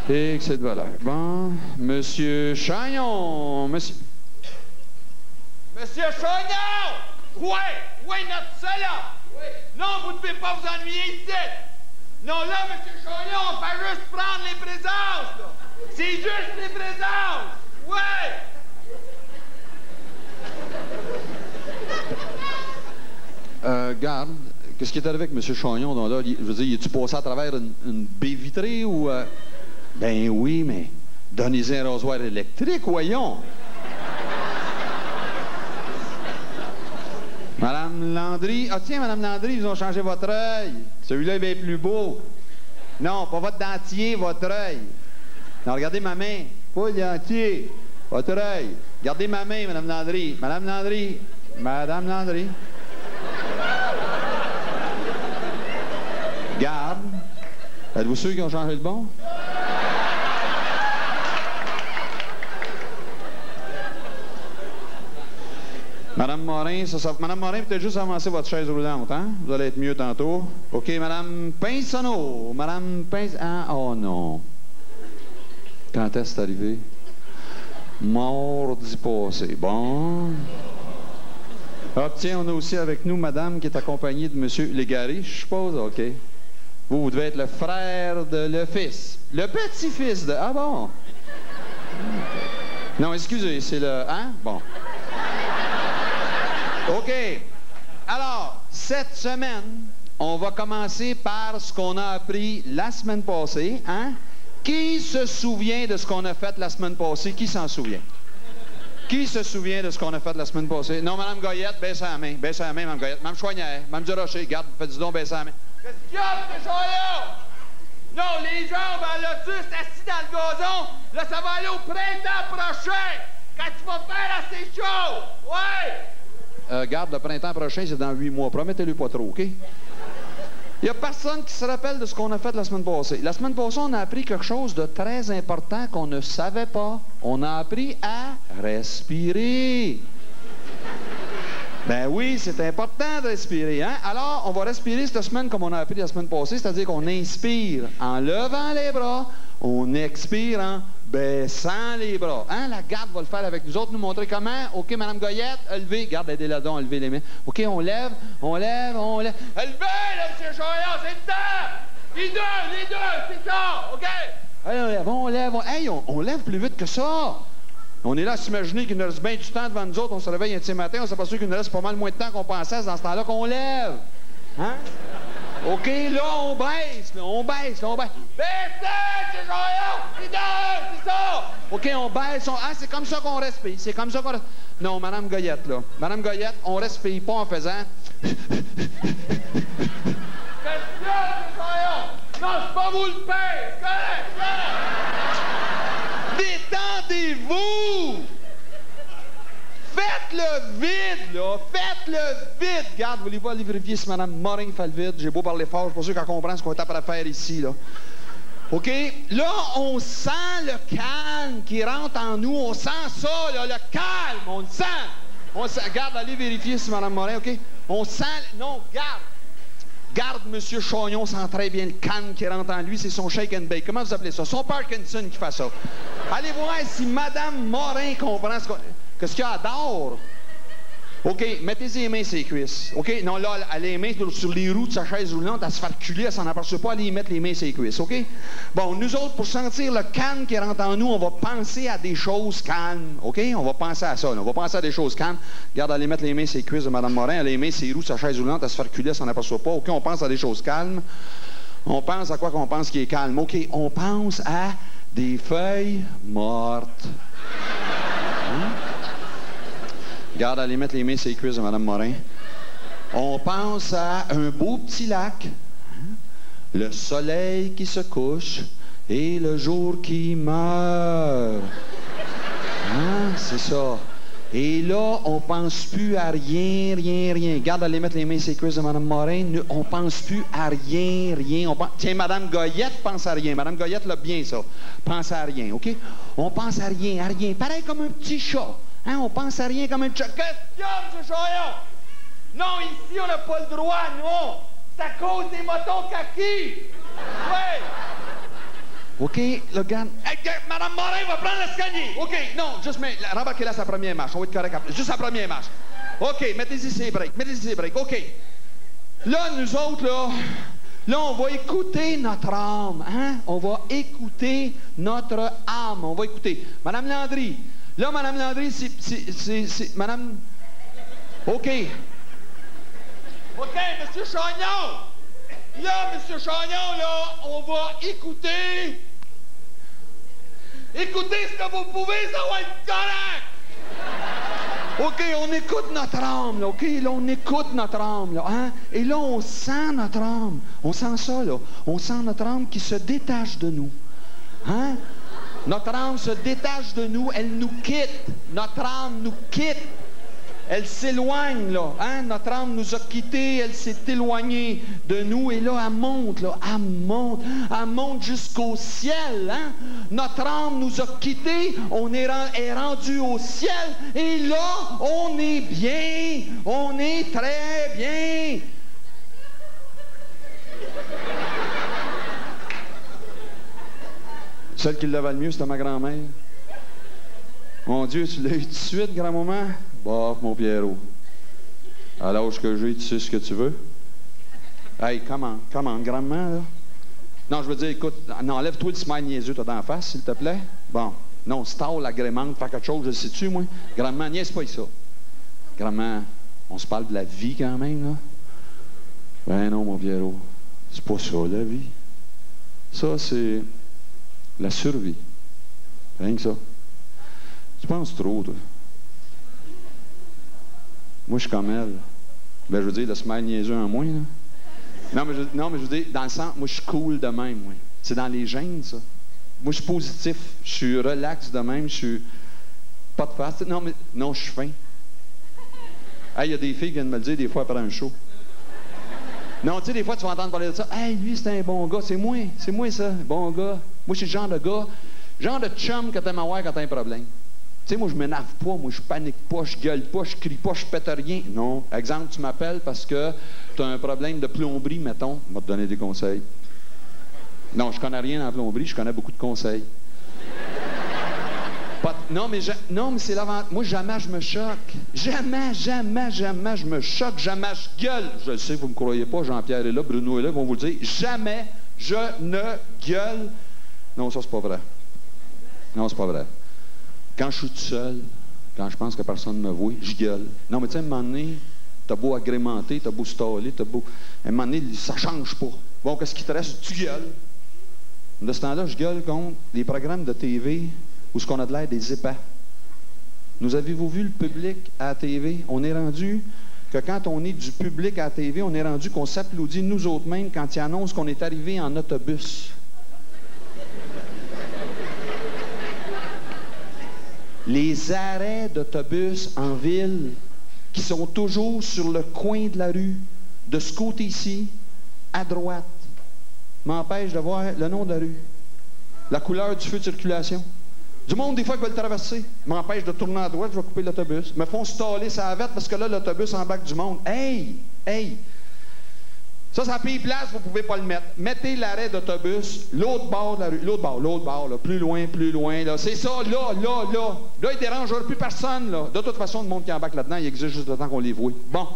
Et que c'est de valeur. Bon, Monsieur Chagnon. Monsieur Chagnon! Oui, oui, notre cela! Oui. Non, vous ne devez pas vous ennuyer ici! Non, là, Monsieur Chagnon, on fait juste prendre les présences, là! C'est juste les présences! Oui! Garde, qu'est-ce qui est arrivé avec M. Chagnon? Donc là, je veux dire, es-tu passé à travers une baie vitrée ou... Ben oui, mais donnez-y un rasoir électrique, voyons! Madame Landry. Ah tiens, Madame Landry, ils ont changé votre œil. Celui-là est bien plus beau. Non, pas votre dentier, votre œil. Non, regardez ma main. Pas le dentier. Votre œil. Regardez ma main, Madame Landry. Madame Landry. Madame Landry. Garde. Êtes-vous sûr qu'ils ont changé le bon? Madame Morin, Madame Morin, peut-être juste avancer votre chaise roulante, hein? Vous allez être mieux tantôt. OK, Madame Pinsonneau. Madame Pinsonneau. Ah, oh non. Quand est-ce que c'est arrivé? Mardi passé. Bon. Ah, tiens, on a aussi avec nous Madame qui est accompagnée de Monsieur Légaré, je suppose. OK. Vous devez être le frère de le fils. Le petit-fils de... Ah bon? Non, excusez, c'est le... Hein? Bon. OK. Alors, cette semaine, on va commencer par ce qu'on a appris la semaine passée. Hein? Qui se souvient de ce qu'on a fait la semaine passée? Qui s'en souvient? Qui se souvient de ce qu'on a fait la semaine passée? Non, Mme Goyette, baissez la main. Baissez la main, Mme Goyette. Mme Chouanière, Mme Durocher, garde, faites-y donc, baissez la main. Qu'est-ce qu'il y a, ce là? Non, les jambes à lotus assis dans le gazon, là, ça va aller au printemps prochain, quand tu vas faire assez chaud. Ouais! Garde, le printemps prochain, c'est dans 8 mois. Promettez-lui pas trop, OK? Il n'y a personne qui se rappelle de ce qu'on a fait la semaine passée. La semaine passée, on a appris quelque chose de très important qu'on ne savait pas. On a appris à respirer. Ben oui, c'est important de respirer, hein? Alors, on va respirer cette semaine comme on a appris la semaine passée, c'est-à-dire qu'on inspire en levant les bras, on expire en baissant les bras. Hein? La garde va le faire avec nous autres, nous montrer comment. OK, Mme Goyette, levez. Garde, aidez-la donc, levez les mains. OK, on lève, on lève, on lève. Levez, là, M. Choyard, c'est le temps! Les deux, c'est ça, OK? Allez, on lève, Hey, on lève plus vite que ça! On est là à s'imaginer qu'il nous reste bien du temps devant nous autres. On se réveille un petit matin, on s'aperçoit qu'il nous reste pas mal moins de temps qu'on pensait. C'est dans ce temps-là qu'on lève. Hein? OK, là, on baisse. Baissez, c'est joyeux! C'est ça! OK, on baisse. Ah, c'est comme ça qu'on respire. C'est comme ça qu'on respire. Non, Mme Goyette, là. Mme Goyette, on respire pas en faisant... Qu'est-ce que c'est, joyeux? Non, c'est pas vous le père! C'est correct! Détendez-vous! Faites-le vide, là! Faites-le vide! Regarde, voulez-vous aller vérifier si Mme Morin fait le vide? J'ai beau parler fort, je suis pas sûr qu'elle comprend ce qu'on est à faire ici, là. OK? Là, on sent le calme qui rentre en nous. On sent ça, là, le calme. On le sent. On sent. Regarde, allez vérifier si Mme Morin, OK? On sent... Non, garde. Garde, M. Chagnon sent très bien le calme qui rentre en lui. C'est son shake and bake. Comment vous appelez ça? Son Parkinson qui fait ça. Allez voir si Mme Morin comprend ce qu'il y a à d'or. OK, mettez les mains sur les cuisses. OK, non, là, elle a les mains sur les roues de sa chaise roulante, elle se fait reculer, elle s'en aperçoit pas, allez y mettre les mains sur les cuisses. OK? Bon, nous autres, pour sentir le calme qui rentre en nous, on va penser à des choses calmes. OK? On va penser à ça, là. On va penser à des choses calmes. Regarde, allez mettre les mains sur les cuisses de Mme Morin, elle a les mains sur les roues de sa chaise roulante, elle se fait reculer, elle s'en aperçoit pas. OK, on pense à des choses calmes. On pense à quoi qu'on pense qui est calme? OK, on pense à des feuilles mortes. Hein? Regarde, allez mettre les mains sur les cuisses de Mme Morin. On pense à un beau petit lac, hein? Le soleil qui se couche et le jour qui meurt. Hein? C'est ça. Et là, on pense plus à rien. Regarde, allez mettre les mains sur les cuisses de Mme Morin. On pense plus à rien. Tiens, Mme Goyette pense à rien. Mme Goyette l'a bien, ça. Pense à rien, OK? On pense à rien. Pareil comme un petit chat. Hein, on pense à rien comme un chat. Qu'est-ce qu'il y a, M. Choyon? Non, ici, on n'a pas le droit, non. C'est à cause des motos kaki. Oui. OK, le gars... Hey, Mme Morin va prendre l'escalier. OK, non, juste rembarquez-la sa première marche. On va être correct après. Juste sa première marche. OK, mettez-y ses breaks. OK. Là, nous autres, là, on va écouter notre âme. Hein? On va écouter notre âme. On va écouter. Mme Landry... Là, Mme Landry, c'est Mme... OK. OK, M. Chagnon. Là, M. Chagnon, là, on va écouter... Écoutez ce que vous pouvez, ça va être correct. OK, on écoute notre âme, là. OK, là, on écoute notre âme, là. Hein? Et là, on sent notre âme. On sent ça, là. On sent notre âme qui se détache de nous. Hein? Notre âme se détache de nous, elle nous quitte. Notre âme nous quitte. Elle s'éloigne, là. Hein? Notre âme nous a quittés, elle s'est éloignée de nous. Et là, elle monte, là. Elle monte jusqu'au ciel. Hein? Notre âme nous a quittés, on est rendu au ciel. Et là, on est bien. On est très bien. Celle qui l'avait le mieux, c'était ma grand-mère. Mon Dieu, tu l'as eu tout de suite, grand-maman? Bof, mon Pierrot. À l'âge que j'ai, tu sais ce que tu veux? Hey, comment, grand-maman, là? Non, je veux dire, écoute, enlève-toi le smile niaiseux, t'as d'en face, s'il te plaît. Bon, non, stall, l'agrémente, faire quelque chose, je le sais-tu, moi? Grand-maman, niaise pas ça. Grand-maman, on se parle de la vie quand même, là? Ben non, mon Pierrot, c'est pas ça, la vie. Ça, c'est la survie. Rien que ça. Tu penses trop, toi. Moi, je suis comme elle. Ben, je veux dire, le smile niaiseux en moins, là. Non, mais je veux dire, dans le sens, moi, je suis cool de même, moi. C'est dans les gènes, ça. Moi, je suis positif. Je suis relax de même. Je suis pas de face. Non, je suis fin. Hey, il y a des filles qui viennent me le dire des fois après un show. Non, tu sais, des fois, tu vas entendre parler de ça. Hey, lui, c'est un bon gars. C'est moi, ça, bon gars. Moi, je suis le genre de gars, genre de chum que t'aimes avoir quand t'as un problème. Tu sais, moi, je m'énerve pas, moi, je panique pas, je gueule pas, je crie pas, je pète rien. Non. Exemple, tu m'appelles parce que tu as un problème de plomberie, mettons. On va te donner des conseils. Non, je connais rien en plomberie, je connais beaucoup de conseils. Non, mais c'est l'avantage. Moi, jamais je me choque. Jamais je me choque. Jamais je gueule. Je le sais, vous ne me croyez pas. Jean-Pierre est là, Bruno est là, ils vont vous le dire. Jamais je ne gueule. Non, ça, c'est pas vrai. Non, c'est pas vrai. Quand je suis tout seul, quand je pense que personne ne me voit, je gueule. Non, mais tu sais, à un moment donné, t'as beau agrémenter, t'as beau staller, à un moment donné, ça change pas. Bon, qu'est-ce qui te reste? Tu gueules. De ce temps-là, je gueule contre les programmes de TV où ce qu'on a de l'air des épais. Nous avez-vous vu le public à la TV? On est rendu que quand on est du public à la TV, on est rendu qu'on s'applaudit nous autres mêmes quand ils annoncent qu'on est arrivé en autobus. Les arrêts d'autobus en ville qui sont toujours sur le coin de la rue, de ce côté-ci, à droite, m'empêchent de voir le nom de la rue, la couleur du feu de circulation. Du monde, des fois, qui veut le traverser, m'empêche de tourner à droite, je vais couper l'autobus. Me font staller sa vette parce que là, l'autobus embarque du monde. Hey! Ça paye place, vous ne pouvez pas le mettre. Mettez l'arrêt d'autobus, l'autre bord de la rue, l'autre bord, là, plus loin, là. C'est ça, là. Là, il ne dérangera plus personne, là. De toute façon, le monde qui embarque là-dedans, il existe juste le temps qu'on les voit. Bon.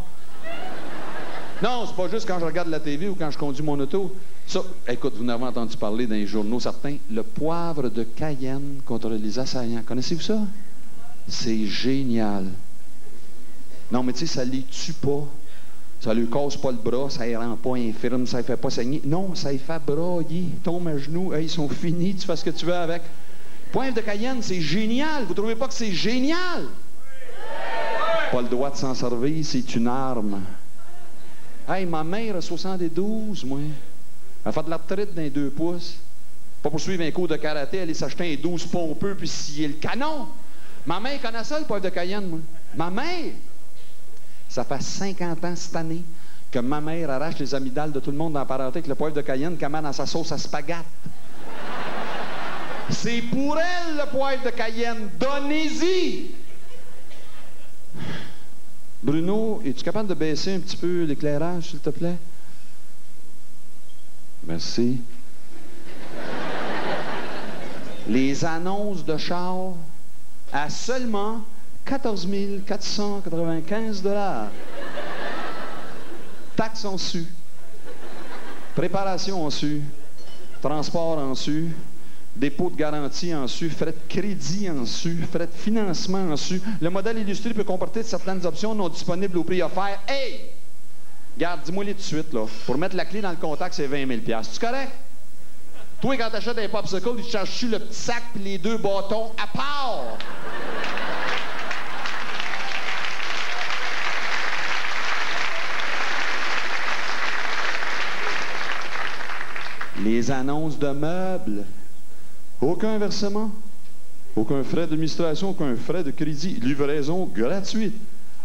Non, c'est pas juste quand je regarde la TV ou quand je conduis mon auto. Ça, écoute, vous n'avez entendu parler dans les journaux certains, le poivre de Cayenne contre les assaillants. Connaissez-vous ça? C'est génial. Non, mais tu sais, ça les tue pas. Ça lui casse pas le bras, ça les rend pas infirme, ça les fait pas saigner. Non, ça les fait brailler, tombe à genoux, hey, ils sont finis, tu fais ce que tu veux avec. Poivre de Cayenne, c'est génial. Vous trouvez pas que c'est génial? Pas le droit de s'en servir, c'est une arme. Hey, ma mère a 72, moi. Elle fait de la retraite dans les 2 pouces. Pas pour suivre un cours de karaté, elle allait s'acheter un 12 pompeux puis scier le canon. Ma mère connaît ça, le poivre de Cayenne, moi. Ma mère! Ça fait 50 ans cette année que ma mère arrache les amygdales de tout le monde dans la parenté avec le poivre de Cayenne qu'elle met dans sa sauce à spaghetti. C'est pour elle, le poivre de Cayenne. Donnez-y! Bruno, es-tu capable de baisser un petit peu l'éclairage, s'il te plaît? Merci. Les annonces de char à seulement 14 495 $. Taxes en su. Préparation en su. Transport en su. Dépôt de garantie en su. Frais de crédit en su. Frais de financement en su. Le modèle illustré peut comporter certaines options non disponibles au prix offert. Hey! Regarde, dis-moi-les tout de suite, là. Pour mettre la clé dans le contact, c'est 20 000 $. C'est correct? Toi, quand t'achètes un popsicle, tu cherches le petit sac et les 2 bâtons à part. Les annonces de meubles. Aucun versement. Aucun frais d'administration, aucun frais de crédit. Livraison gratuite.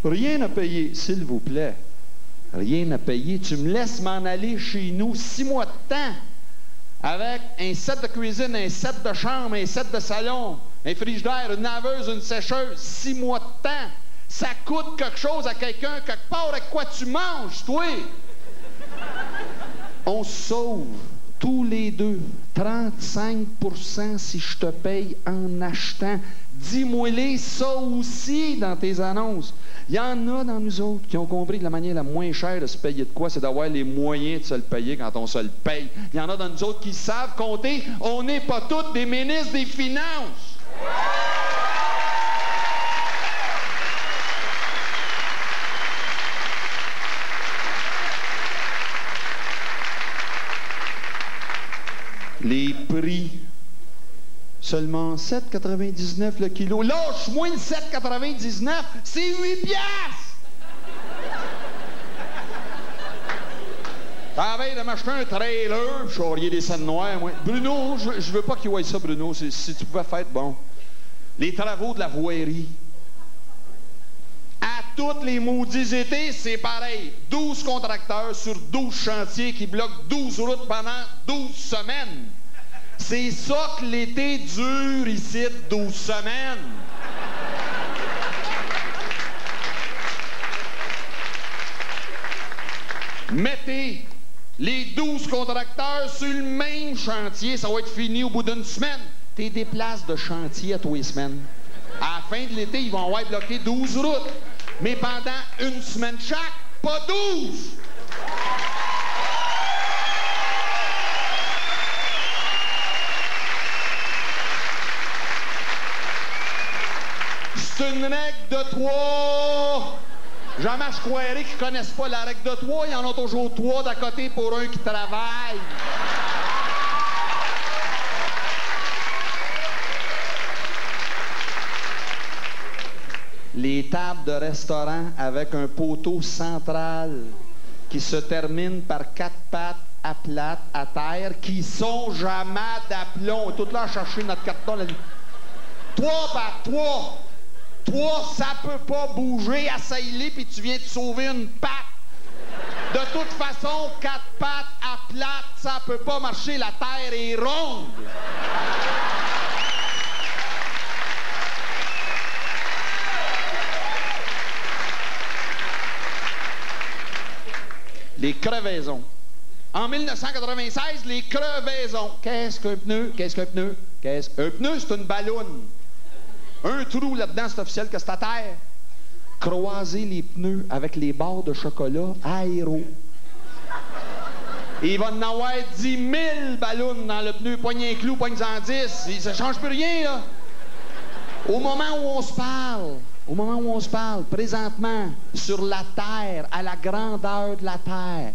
Rien à payer, s'il vous plaît. Rien à payer. Tu me laisses m'en aller chez nous 6 mois de temps avec un set de cuisine, un set de chambre, un set de salon, un frigidaire, une laveuse, une sécheuse. 6 mois de temps. Ça coûte quelque chose à quelqu'un, quelque part avec quoi tu manges, toi. On se sauve tous les deux 35% si je te paye en achetant. Dis-moi-les ça aussi dans tes annonces. Il y en a dans nous autres qui ont compris que la manière la moins chère de se payer de quoi, c'est d'avoir les moyens de se le payer quand on se le paye. Il y en a dans nous autres qui savent compter. On n'est pas tous des ministres des Finances. Les prix, seulement 7,99 le kilo. Lâche-moi le 7,99, c'est 8 piastres! La veille de m'acheter un trailer, charrier des scènes noires, moi. Bruno, je veux pas qu'il voie ça, Bruno. Si tu pouvais faire, bon. Les travaux de la voirie. À tous les maudits étés, c'est pareil. 12 contracteurs sur 12 chantiers qui bloquent 12 routes pendant 12 semaines. C'est ça que l'été dure ici, 12 semaines. Mettez les 12 contracteurs sur le même chantier, ça va être fini au bout d'une semaine. T'es des places de chantier à tous les semaines. À la fin de l'été, ils vont avoir bloqué 12 routes. Mais pendant une semaine chaque, pas 12! C'est une règle de 3. Jamais je croirais qu'ils connaissent pas la règle de 3. Il y en a toujours 3 d'à côté pour un qui travaille. Les tables de restaurant avec un poteau central qui se termine par 4 pattes à plate, à terre, qui sont jamais d'aplomb. Et tout là à chercher notre carton. 3 par 3. 3, ça peut pas bouger, essaye-les, puis tu viens de sauver une patte. De toute façon, 4 pattes à plate, ça peut pas marcher, la terre est ronde. Les crevaisons. En 1996, les crevaisons. Qu'est-ce qu'un pneu? Qu'est-ce qu'un pneu? Un pneu, c'est une balloune. Un trou là-dedans, c'est officiel que c'est à terre. Croiser les pneus avec les barres de chocolat aéro. Et il va en avoir 10 000 ballons dans le pneu. Poignez un clou, poignez-en 10. Ça change plus rien, là. Au moment où on se parle, présentement, sur la Terre, à la grandeur de la Terre,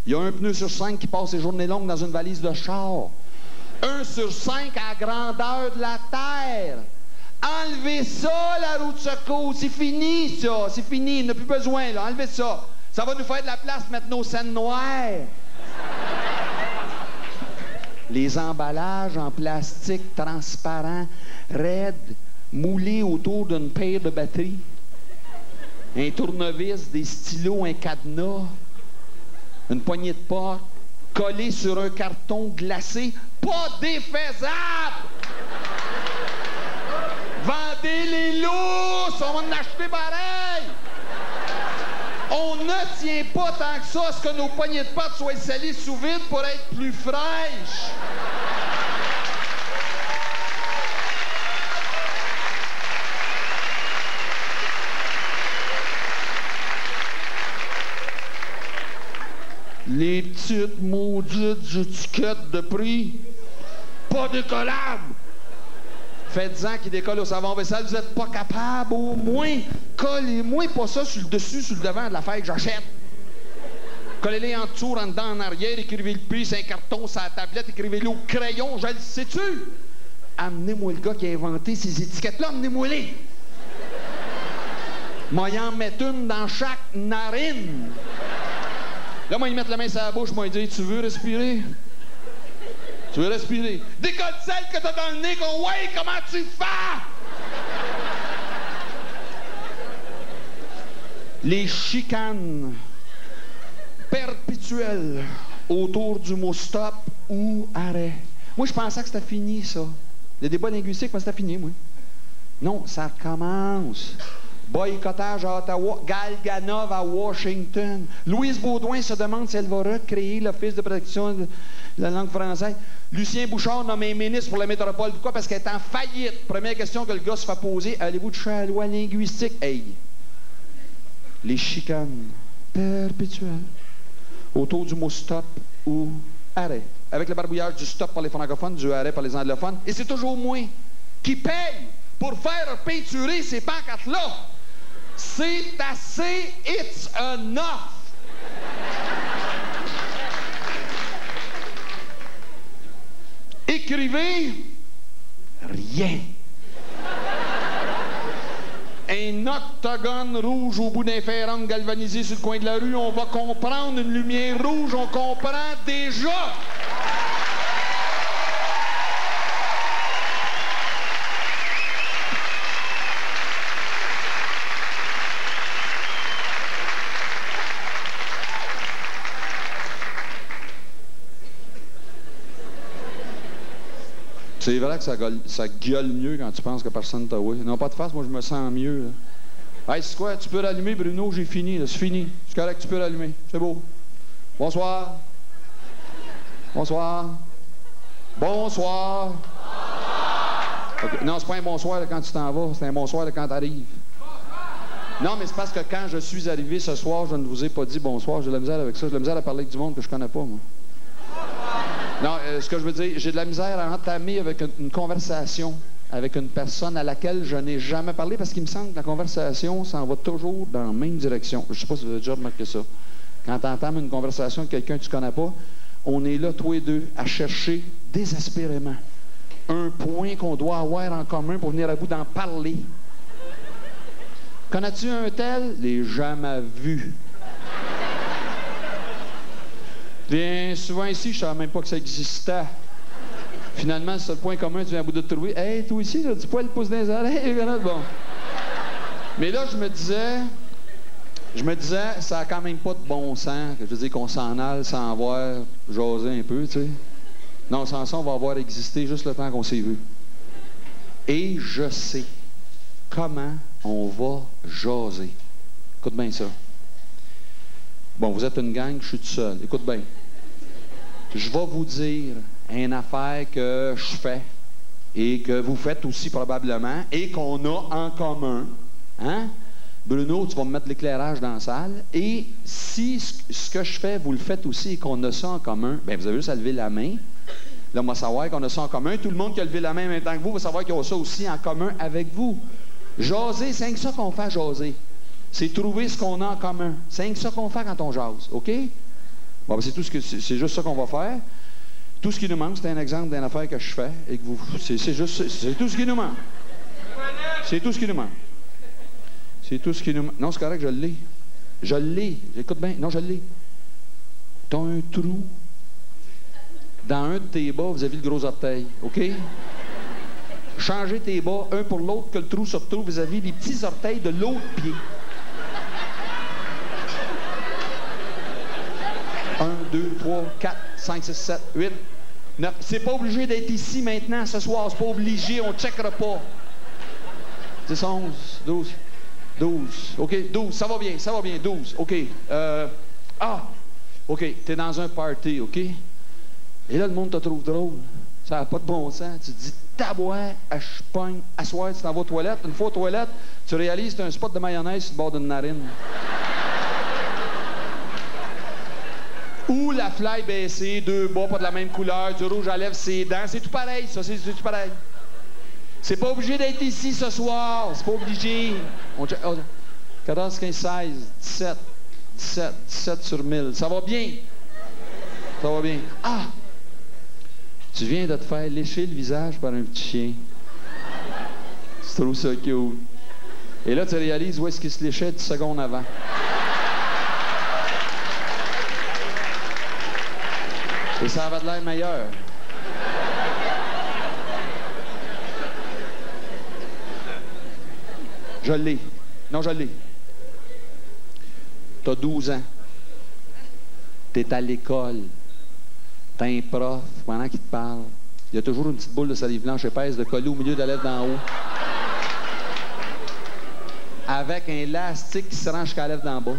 il y a un pneu sur 5 qui passe ses journées longues dans une valise de char. 1 sur 5 à la grandeur de la Terre. Enlevez ça, la roue de secours. C'est fini, ça. C'est fini. Il n'y en a plus besoin, là. Enlevez ça. Ça va nous faire de la place pour mettre nos scènes noires. Les emballages en plastique transparent, raides, moulés autour d'une paire de batteries. Un tournevis, des stylos, un cadenas, une poignée de porte, collé sur un carton glacé. Pas défaisable! Vendez les lousses, on va en acheter pareil! On ne tient pas tant que ça à ce que nos poignées de porte soient salées sous vide pour être plus fraîches. Les petites maudites étiquettes de prix, pas décollables. Faites-en qui décolle au savon vaisselle, vous n'êtes pas capable, au moins, collez-moi pas ça sur le dessus, sur le devant de l'affaire que j'achète. Collez-les en dessous, en dedans, en arrière, écrivez le prix, c'est un carton, c'est la tablette, écrivez-le au crayon, je le sais-tu? Amenez-moi le gars qui a inventé ces étiquettes-là, amenez-moi-les. Moi, y en mettre une dans chaque narine. Là, moi, ils mettent la main sur la bouche, moi, ils disent, tu veux respirer? Tu veux respirer. Décolle celle que t'as dans le nez, qu'on voit comment tu fais! Les chicanes perpétuelles autour du mot stop ou arrêt. Moi, je pensais que c'était fini, ça. Le débat linguistique, mais c'était fini, moi. Non, ça commence. Boycottage à Ottawa, Galganov à Washington. Louise Baudouin se demande si elle va recréer l'Office de protection de la langue française. Lucien Bouchard nommé ministre pour la métropole. Pourquoi? Parce qu'elle est en faillite. Première question que le gars se fait poser. Allez-vous toucher à la loi linguistique? Hey! Les chicanes perpétuelles autour du mot stop ou arrêt. Avec le barbouillage du stop par les francophones, du arrêt par les anglophones. Et c'est toujours moi qui paye pour faire peinturer ces pancartes-là. C'est assez, it's enough. Écrivez rien. Un octogone rouge au bout d'un ferrang galvanisé sur le coin de la rue, on va comprendre une lumière rouge, on comprend déjà. C'est vrai que ça gueule mieux quand tu penses que personne t'a oué. Non, pas de face, moi je me sens mieux. Là. Hey, c'est quoi? Tu peux rallumer, Bruno? J'ai fini, c'est fini. C'est correct, tu peux rallumer. C'est beau. Bonsoir. Bonsoir. Bonsoir. Okay. Non, c'est pas un bonsoir là, quand tu t'en vas, c'est un bonsoir là, quand tu arrives. Non, mais c'est parce que quand je suis arrivé ce soir, je ne vous ai pas dit bonsoir. J'ai de la misère avec ça. J'ai de la misère à parler avec du monde que je connais pas, moi. Non, ce que je veux dire, j'ai de la misère à entamer avec une conversation avec une personne à laquelle je n'ai jamais parlé parce qu'il me semble que la conversation s'en va toujours dans la même direction. Je ne sais pas si vous avez déjà remarqué ça. Quand tu entames une conversation avec quelqu'un que tu ne connais pas, on est là, tous les deux, à chercher désespérément un point qu'on doit avoir en commun pour venir à bout d'en parler. Connais-tu un tel? Les jamais vus. Bien, souvent ici, je ne savais même pas que ça existait. Finalement, le seul point commun, tu viens à bout de te trouver. Hey, toi ici, tu poil le pouce dans les oreilles, bon. Mais là, je me disais, ça n'a quand même pas de bon sens. Je veux dire qu'on s'en aille sans voir jaser un peu, tu sais. Non, sans ça, on va avoir existé juste le temps qu'on s'est vu. Et je sais comment on va jaser. Écoute bien ça. Bon, vous êtes une gang, je suis tout seul. Écoute bien. Je vais vous dire une affaire que je fais et que vous faites aussi probablement et qu'on a en commun. Hein? Bruno, tu vas me mettre l'éclairage dans la salle. Et si ce que je fais, vous le faites aussi et qu'on a ça en commun, bien, vous avez juste à lever la main. Là, on va savoir qu'on a ça en commun. Tout le monde qui a levé la main en même temps que vous va savoir qu'ils ont ça aussi en commun avec vous. Jaser, c'est ça qu'on fait jaser. C'est trouver ce qu'on a en commun. C'est ça qu'on fait quand on jase, OK? Bon, ben c'est juste ça qu'on va faire. Tout ce qui nous manque, c'est un exemple d'une affaire que je fais et que vous... C'est tout ce qui nous manque. C'est tout ce qui nous manque. C'est tout ce qui nous manque. Non, c'est correct, je l'ai. Je l'ai. Écoute bien. Non, je l'ai. T'as un trou dans un de tes bas vis-à-vis le gros orteil, OK? Changez tes bas un pour l'autre que le trou se retrouve vis-à-vis les petits orteils de l'autre pied. 1, 2, 3, 4, 5, 6, 7, 8, 9. C'est pas obligé d'être ici maintenant, ce soir. C'est pas obligé, on ne checkera pas. 10, 11, 12, 12. OK, 12, ça va bien, 12. OK. OK, t'es dans un party, OK? Et là, le monde te trouve drôle. Ça n'a pas de bon sens. Tu te dis, tabouin, je pogne, asseoir, tu t'en vas aux toilettes. Une fois aux toilettes, tu réalises que tu as un spot de mayonnaise sur le bord d'une narine. Ou la fly baissée, deux bas, pas de la même couleur, du rouge à lèvres, ses dents. C'est tout pareil, ça, c'est tout pareil. C'est pas obligé d'être ici ce soir. C'est pas obligé. 14, 15, 16, 17 sur 1000. Ça va bien. Ça va bien. Ah! Tu viens de te faire lécher le visage par un petit chien. Tu trouves ça cute. Et là, tu réalises où est-ce qu'il se léchait 10 secondes avant. Et ça avait de l'air meilleur. Je l'ai. Non, je l'ai. T'as 12 ans. T'es à l'école. T'as un prof, pendant qu'il te parle, il y a toujours une petite boule de salive blanche épaisse de coller au milieu de la lèvre d'en haut. Avec un élastique qui se rend jusqu'à la lèvre d'en bas.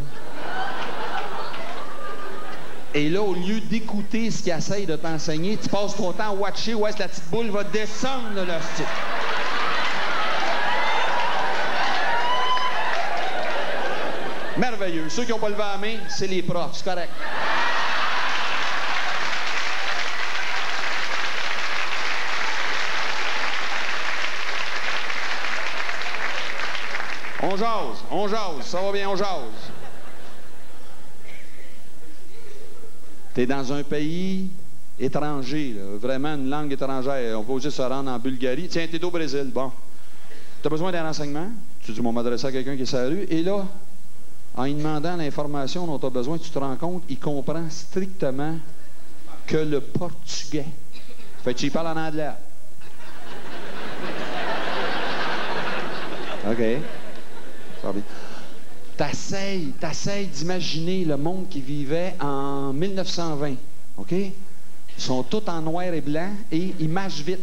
Et là, au lieu d'écouter ce qu'il essaye de t'enseigner, tu passes ton temps à watcher où est-ce que la petite boule va descendre de l'élastique. Merveilleux. Ceux qui n'ont pas levé la main, c'est les profs. C'est correct. On jase, ça va bien, on jase. T'es dans un pays étranger, là, vraiment une langue étrangère. On va oser se rendre en Bulgarie. Tiens, t'es au Brésil, bon. T'as besoin d'un renseignement? Tu dis, on va m'adresser à quelqu'un qui est sur la rue. Et là, en lui demandant l'information dont tu as besoin, tu te rends compte, il comprend strictement que le portugais. Fait que tu y parles en anglais. OK. T'essayes d'imaginer le monde qui vivait en 1920, OK? Ils sont tous en noir et blanc et ils marchent vite.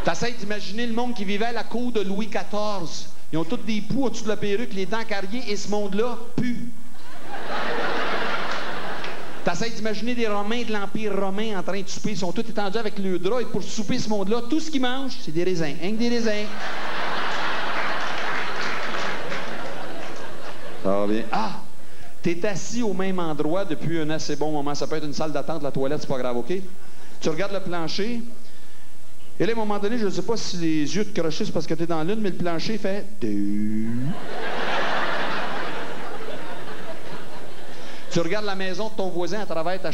T'essayes d'imaginer le monde qui vivait à la cour de Louis XIV. Ils ont tous des poux au-dessus de la perruque, les dents carriées, et ce monde-là pue. T'essayes d'imaginer des Romains de l'Empire romain en train de souper. Ils sont tous étendus avec le drap et pour souper ce monde-là, tout ce qu'ils mangent, c'est des raisins. Rien que des raisins. Ça va bien. Ah! T'es assis au même endroit depuis un assez bon moment. Ça peut être une salle d'attente, la toilette, c'est pas grave, OK? Tu regardes le plancher. Et là, à un moment donné, je ne sais pas si les yeux te crochent, c'est parce que t'es dans l'une, mais le plancher fait... Tu regardes la maison de ton voisin à travers ta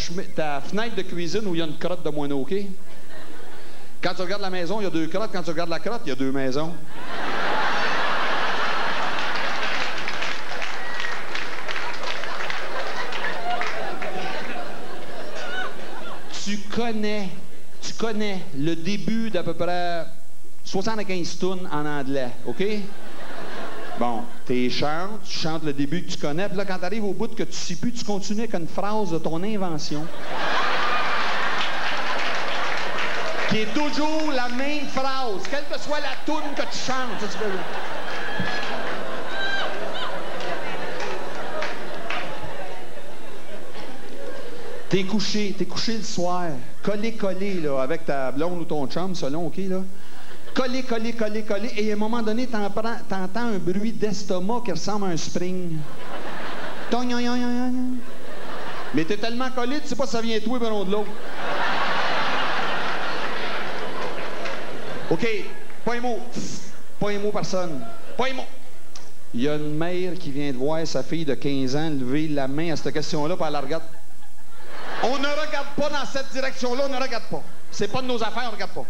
fenêtre de cuisine où il y a une crotte de moineau, OK? Quand tu regardes la maison, il y a 2 crottes. Quand tu regardes la crotte, il y a 2 maisons. Tu connais le début d'à peu près 75 tunes en anglais, OK? Bon, tu chantes le début que tu connais, puis là, quand tu arrives au bout que tu ne sais plus, tu continues avec une phrase de ton invention. Qui est toujours la même phrase, quelle que soit la toune que tu chantes. Ça, tu peux... T'es couché le soir, collé, là, avec ta blonde ou ton chum, selon, OK, là. Collé, et à un moment donné, t'entends un bruit d'estomac qui ressemble à un spring. Mais t'es tellement collé, tu sais pas si ça vient de toi ou bien de l'autre. OK, pas un mot. Pas un mot, personne. Pas un mot. Il y a une mère qui vient de voir sa fille de 15 ans lever la main à cette question-là, puis elle la regarde. On ne regarde pas dans cette direction-là, on ne regarde pas. C'est pas de nos affaires, on ne regarde pas.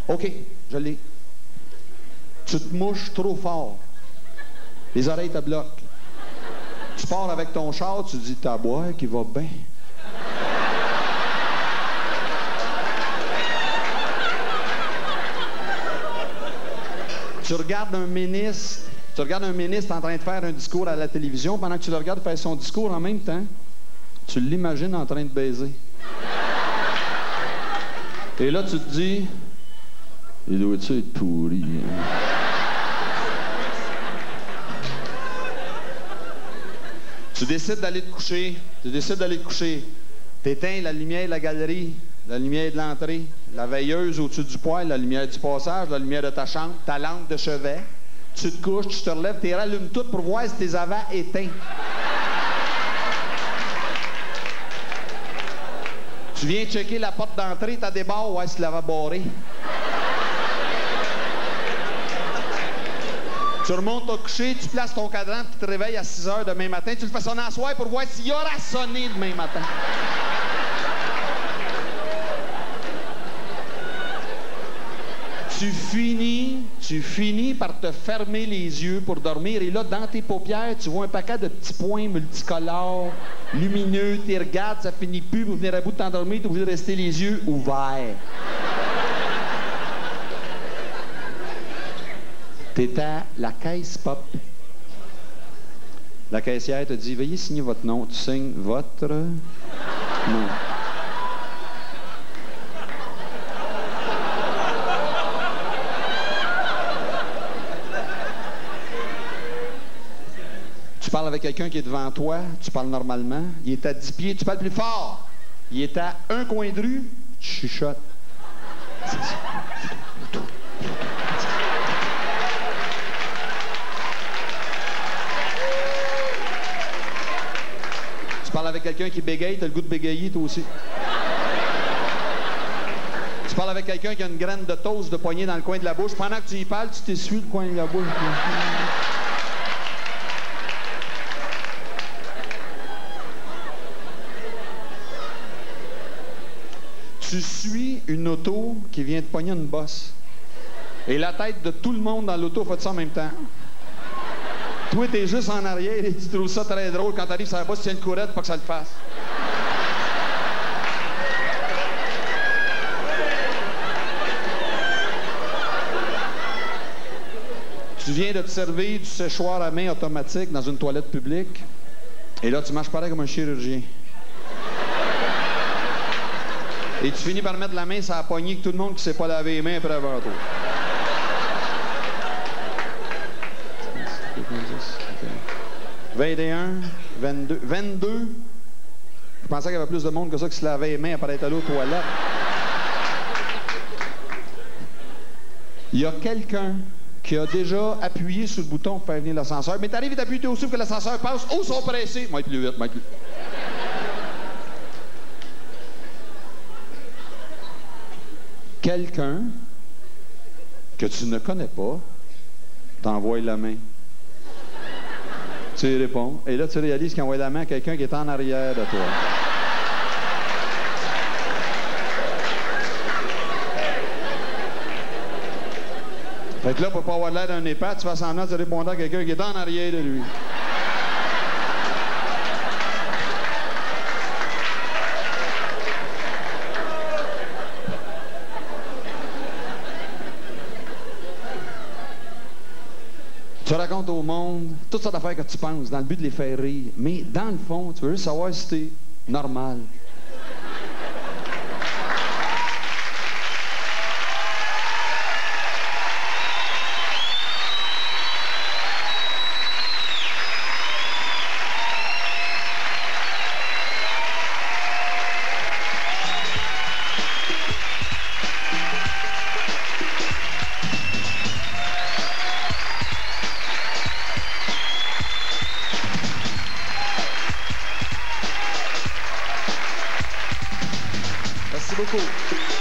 OK, je l'ai. Tu te mouches trop fort. Les oreilles te bloquent. Tu pars avec ton char, tu dis, t'as boire qui va bien. Tu regardes un ministre en train de faire un discours à la télévision, pendant que tu le regardes faire son discours en même temps, tu l'imagines en train de baiser. Et là, tu te dis... Il doit-tu être pourri? Hein? Tu décides d'aller te coucher. T'éteins la lumière de la galerie, la lumière de l'entrée, la veilleuse au-dessus du poêle, la lumière du passage, la lumière de ta chambre, ta lampe de chevet. Tu te couches, tu te relèves, tu les rallumes toutes pour voir si tu les avais éteints. Tu viens checker la porte d'entrée, t'as des barres, ouais, si tu l'avais barrée. Tu remontes au coucher, tu places ton cadran, tu te réveilles à 6 h demain matin, tu le fais sonner à soir pour voir s'il y aura sonné demain matin. Tu finis par te fermer les yeux pour dormir. Et là, dans tes paupières, tu vois un paquet de petits points multicolores, lumineux. Tu regardes, ça finit plus. Pour venir à bout de t'endormir, tu es obligé de rester les yeux ouverts. T'es à la caisse pop. La caissière te dit, veuillez signer votre nom. Tu signes votre nom. Tu parles avec quelqu'un qui est devant toi, tu parles normalement. Il est à 10 pieds, tu parles plus fort. Il est à un coin de rue, tu chuchotes. Tu parles avec quelqu'un qui bégaye, t'as le goût de bégayer, toi aussi. Tu parles avec quelqu'un qui a une graine de toast de poignée dans le coin de la bouche. Pendant que tu y parles, tu t'essuies le coin de la bouche. Tu suis une auto qui vient de pogner une bosse. Et la tête de tout le monde dans l'auto fait ça en même temps. Toi, t'es juste en arrière et tu trouves ça très drôle. Quand t'arrives sur la bosse, tu tiens une courette pour que ça le fasse. Tu viens de te servir du séchoir à main automatique dans une toilette publique. Et là, tu marches pareil comme un chirurgien. Et tu finis par mettre la main sur la poignée que tout le monde qui ne s'est pas lavé les mains après avant toi. 21, 22, 22. Je pensais qu'il y avait plus de monde que ça qui se lavait les mains après être allé aux toilettes. Il y a quelqu'un qui a déjà appuyé sur le bouton pour faire venir l'ascenseur, mais t'arrives et t'appuies aussi pour que l'ascenseur passe. Oh, ils sont pressés! Moi, plus vite, moi, plus. Quelqu'un que tu ne connais pas t'envoie la main. Tu y réponds. Et là, tu réalises qu'il envoie la main à quelqu'un qui est en arrière de toi. Fait que là, pour pas avoir l'air d'un épate, tu fais semblant de répondre à quelqu'un qui est en arrière de lui. Tu racontes au monde toutes sortes d'affaires que tu penses dans le but de les faire rire. Mais dans le fond, tu veux juste savoir si t'es normal. Merci beaucoup.